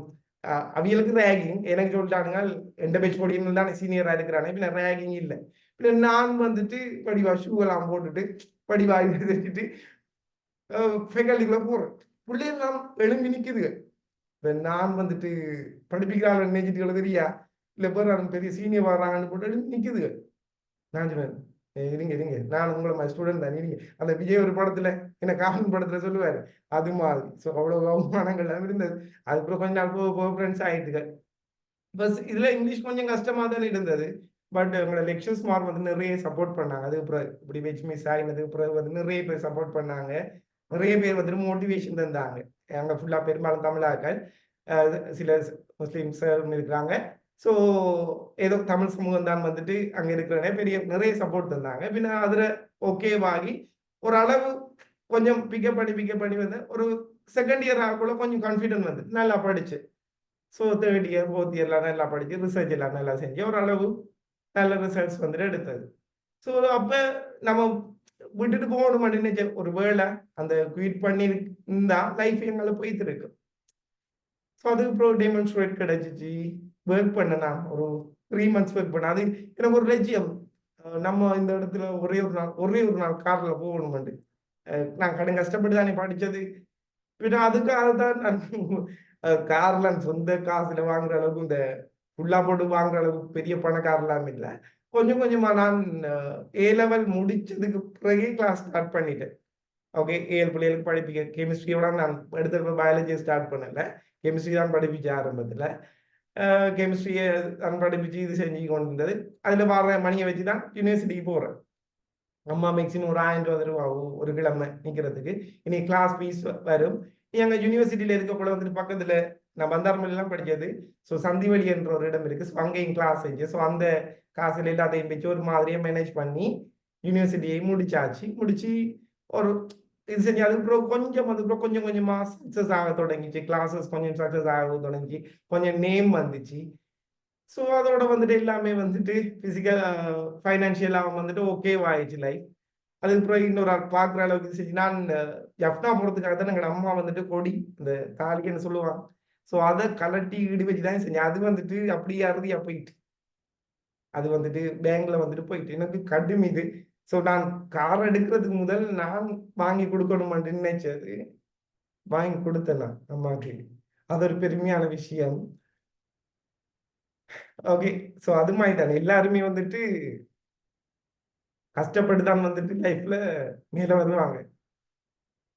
அவியலுக்கு ரேகிங் எனக்கு சொல்லிட்டானுங்க, எந்த பேச்சு பொடியும் தான் சீனியரா இருக்கிறானே, பின்ன ரேகிங் இல்லை. பின்ன நான் வந்துட்டு படிவா ஷூ எல்லாம் போட்டுட்டு படிவா வச்சுட்டு ஃபேக்கல்ட்டிக்குள்ள போறேன். பிள்ளைகள் எழும்பி நிக்குதுங்க. இப்ப நான் வந்துட்டு படிப்பிக்கிறாள் நினைச்சிட்டு எழுதுறியா இல்ல பேர் பெரிய சீனியர் வர்றாங்கன்னு போட்டு எழும்பி நிக்குதுங்க. நான் சொன்னேன் இருங்க இருங்க, நான் உங்களை ஸ்டூடெண்ட் தான் இருங்க. அந்த விஜய் ஒரு படத்துல என்ன கார்ட்டூன் படத்துல சொல்லுவாரு அது மாதிரி. ஸோ அவ்வளவு அவமானங்கள் எல்லாம் இருந்தது. அதுக்கப்புறம் கொஞ்ச நாள் போக போக ஃப்ரெண்ட்ஸ் ஆயிட்டுங்க. பஸ் இதுல இங்கிலீஷ் கொஞ்சம் கஷ்டமா தான் இருந்தது. பட் உங்களோட லெக்சர்ஸ் மார் வந்து நிறைய சப்போர்ட் பண்ணாங்க. அதுக்கு பிறகு இப்படி வெச் மிஸ் ஆகினதுக்கு பிறகு வந்து நிறைய பேர் சப்போர்ட் பண்ணாங்க, நிறைய பேர் வந்துட்டு மோட்டிவேஷன் தந்தாங்க. அங்க ஃபுல்லா பெரும்பாலும் தமிழாக்கள், சில முஸ்லிம்ஸ் இருக்கிறாங்க. ஸோ ஏதோ தமிழ் சமூகம் தான் வந்துட்டு அங்க இருக்கிற பெரிய நிறைய சப்போர்ட் தந்தாங்க. பின்ன அதுல ஓகேவாகி ஒரு அளவு கொஞ்சம் பிக்கப் பண்ணி வந்து ஒரு செகண்ட் இயர் ஆகக்குள்ள கொஞ்சம் கான்ஃபிடென்ட் வந்து நல்லா படிச்சு. ஸோ தேர்ட் இயர் ஃபோர்த் இயர்லாம் நல்லா படிச்சு ரிசர்ச் எல்லாம் நல்லா செஞ்சு ஓரளவு நல்ல ரிசல்ட்ஸ் வந்துட்டு எடுத்தது. ஸோ அப்ப நம்ம விட்டுட்டு போகணும் நினைச்ச ஒரு வேளை அந்த குயிட் பண்ணி இருந்தா லைஃப் எங்களை போயிட்டு இருக்கு. ஸோ அதுக்கு அப்புறம் டெமான்ஸ்ட்ரேட் கிடைச்சிச்சு, ஒர்க் பண்ணேன். ஒரு 3 months ஒர்க் பண்ணேன். அது எனக்கு ஒரு லட்சியம், நம்ம இந்த இடத்துல ஒரே ஒரு நாள் கார்ல போகணுமெண்டு. நான் கடும் கஷ்டப்பட்டு தானே படிச்சது. பின்ன அதுக்காக தான் நான் கார்ல சொந்த காசுல வாங்குற அளவுக்கு இந்த ஃபுல்லா போட்டு வாங்குற அளவுக்கு பெரிய பணக்காரலாம் இல்ல. கொஞ்சம் கொஞ்சமா நான் ஏ லெவல் முடிச்சதுக்கு பிறகே கிளாஸ் ஸ்டார்ட் பண்ணிட்டேன். ஓகே 7 பிள்ளைகளுக்கு படிப்பிக்க கெமிஸ்ட்ரியோட நான் எடுத்த பயாலஜி ஸ்டார்ட் பண்ணல. கெமிஸ்ட்ரி தான் படிப்பிச்சேன் ஆரம்பத்துல. கெமிஸ்ட்ரியை தான் படிப்பிச்சு இது செஞ்சு கொண்டு இருந்தது. அதுல வர மணியை வச்சு தான் யூனிவர்சிட்டிக்கு போறேன். அம்மா மேக்ஸிமம் ஒரு 1000 ரூபா ஆகும் ஒரு கிழமை நிக்கிறதுக்கு. இனி கிளாஸ் ஃபீஸ் வரும். எங்க யூனிவர்சிட்டியில இருக்கக்குள்ள வந்துட்டு பக்கத்துல நான் பந்தார்மல்ல எல்லாம் படிச்சது. ஸோ சந்திவெளி என்ற ஒரு இடம் இருக்கு. ஸோ அங்கேயும் கிளாஸ் செஞ்சு ஸோ அந்த காசுல எல்லாத்தையும் வச்சு ஒரு மாதிரியா மேனேஜ் பண்ணி யூனிவர்சிட்டியை முடிச்சாச்சு. முடிச்சு ஒரு இது செஞ்சு அதுக்கப்புறம் அதுக்கப்புறம் கொஞ்சம் கொஞ்சமா சக்சஸ் ஆக தொடங்கிச்சு. கிளாஸஸ் கொஞ்சம் சக்சஸ் ஆக தொடங்கி கொஞ்சம் நேம் வந்துச்சு. ஸோ அதோட வந்துட்டு எல்லாமே வந்துட்டு பிசிக்கல் ஃபைனான்சியலா வந்துட்டு ஓகேவாயிடுச்சு லைஃப். அதுக்கப்புறம் இன்னொரு ஆள் பார்க்குற அளவுக்கு செஞ்சு நான் ஜப்னா போறதுக்காக தான் எங்க அம்மா வந்துட்டு கொடி இந்த தாலின்னு சொல்லுவாங்க. ஸோ அதை கலட்டி ஈடு வச்சு தான் செஞ்சேன். அது வந்துட்டு அப்படியே அறுதியா போயிட்டு. அது வந்துட்டு பேங்க்ல வந்துட்டு போயிட்டு எனக்கு கடும் இது. ஸோ நான் கார் எடுக்கிறதுக்கு முதல் நான் வாங்கி கொடுக்கணுமான்னு நினைச்சது, வாங்கி கொடுத்தேன் நான் அம்மாக்கு. அது ஒரு பெருமையான விஷயம். ஓகே. ஸோ அது மாதிரி தானே எல்லாருமே வந்துட்டு கஷ்டப்பட்டு தான் வந்துட்டு லைஃப்ல மேல வருவாங்க.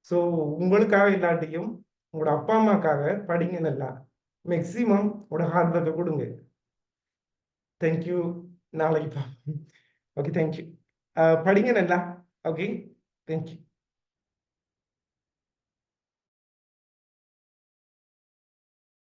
ஸோ உங்களுக்காக இல்லாட்டியும் உங்களோட அப்பா அம்மாக்காக படிங்க நல்லா. மேக்சிமம் உங்களோட ஹார்ட் ஒர்க்கை கொடுங்க. தேங்க்யூ. நாளைக்கு பார்ப்போம். Okay, thank you. படிங்க நல்லா. Okay, thank you.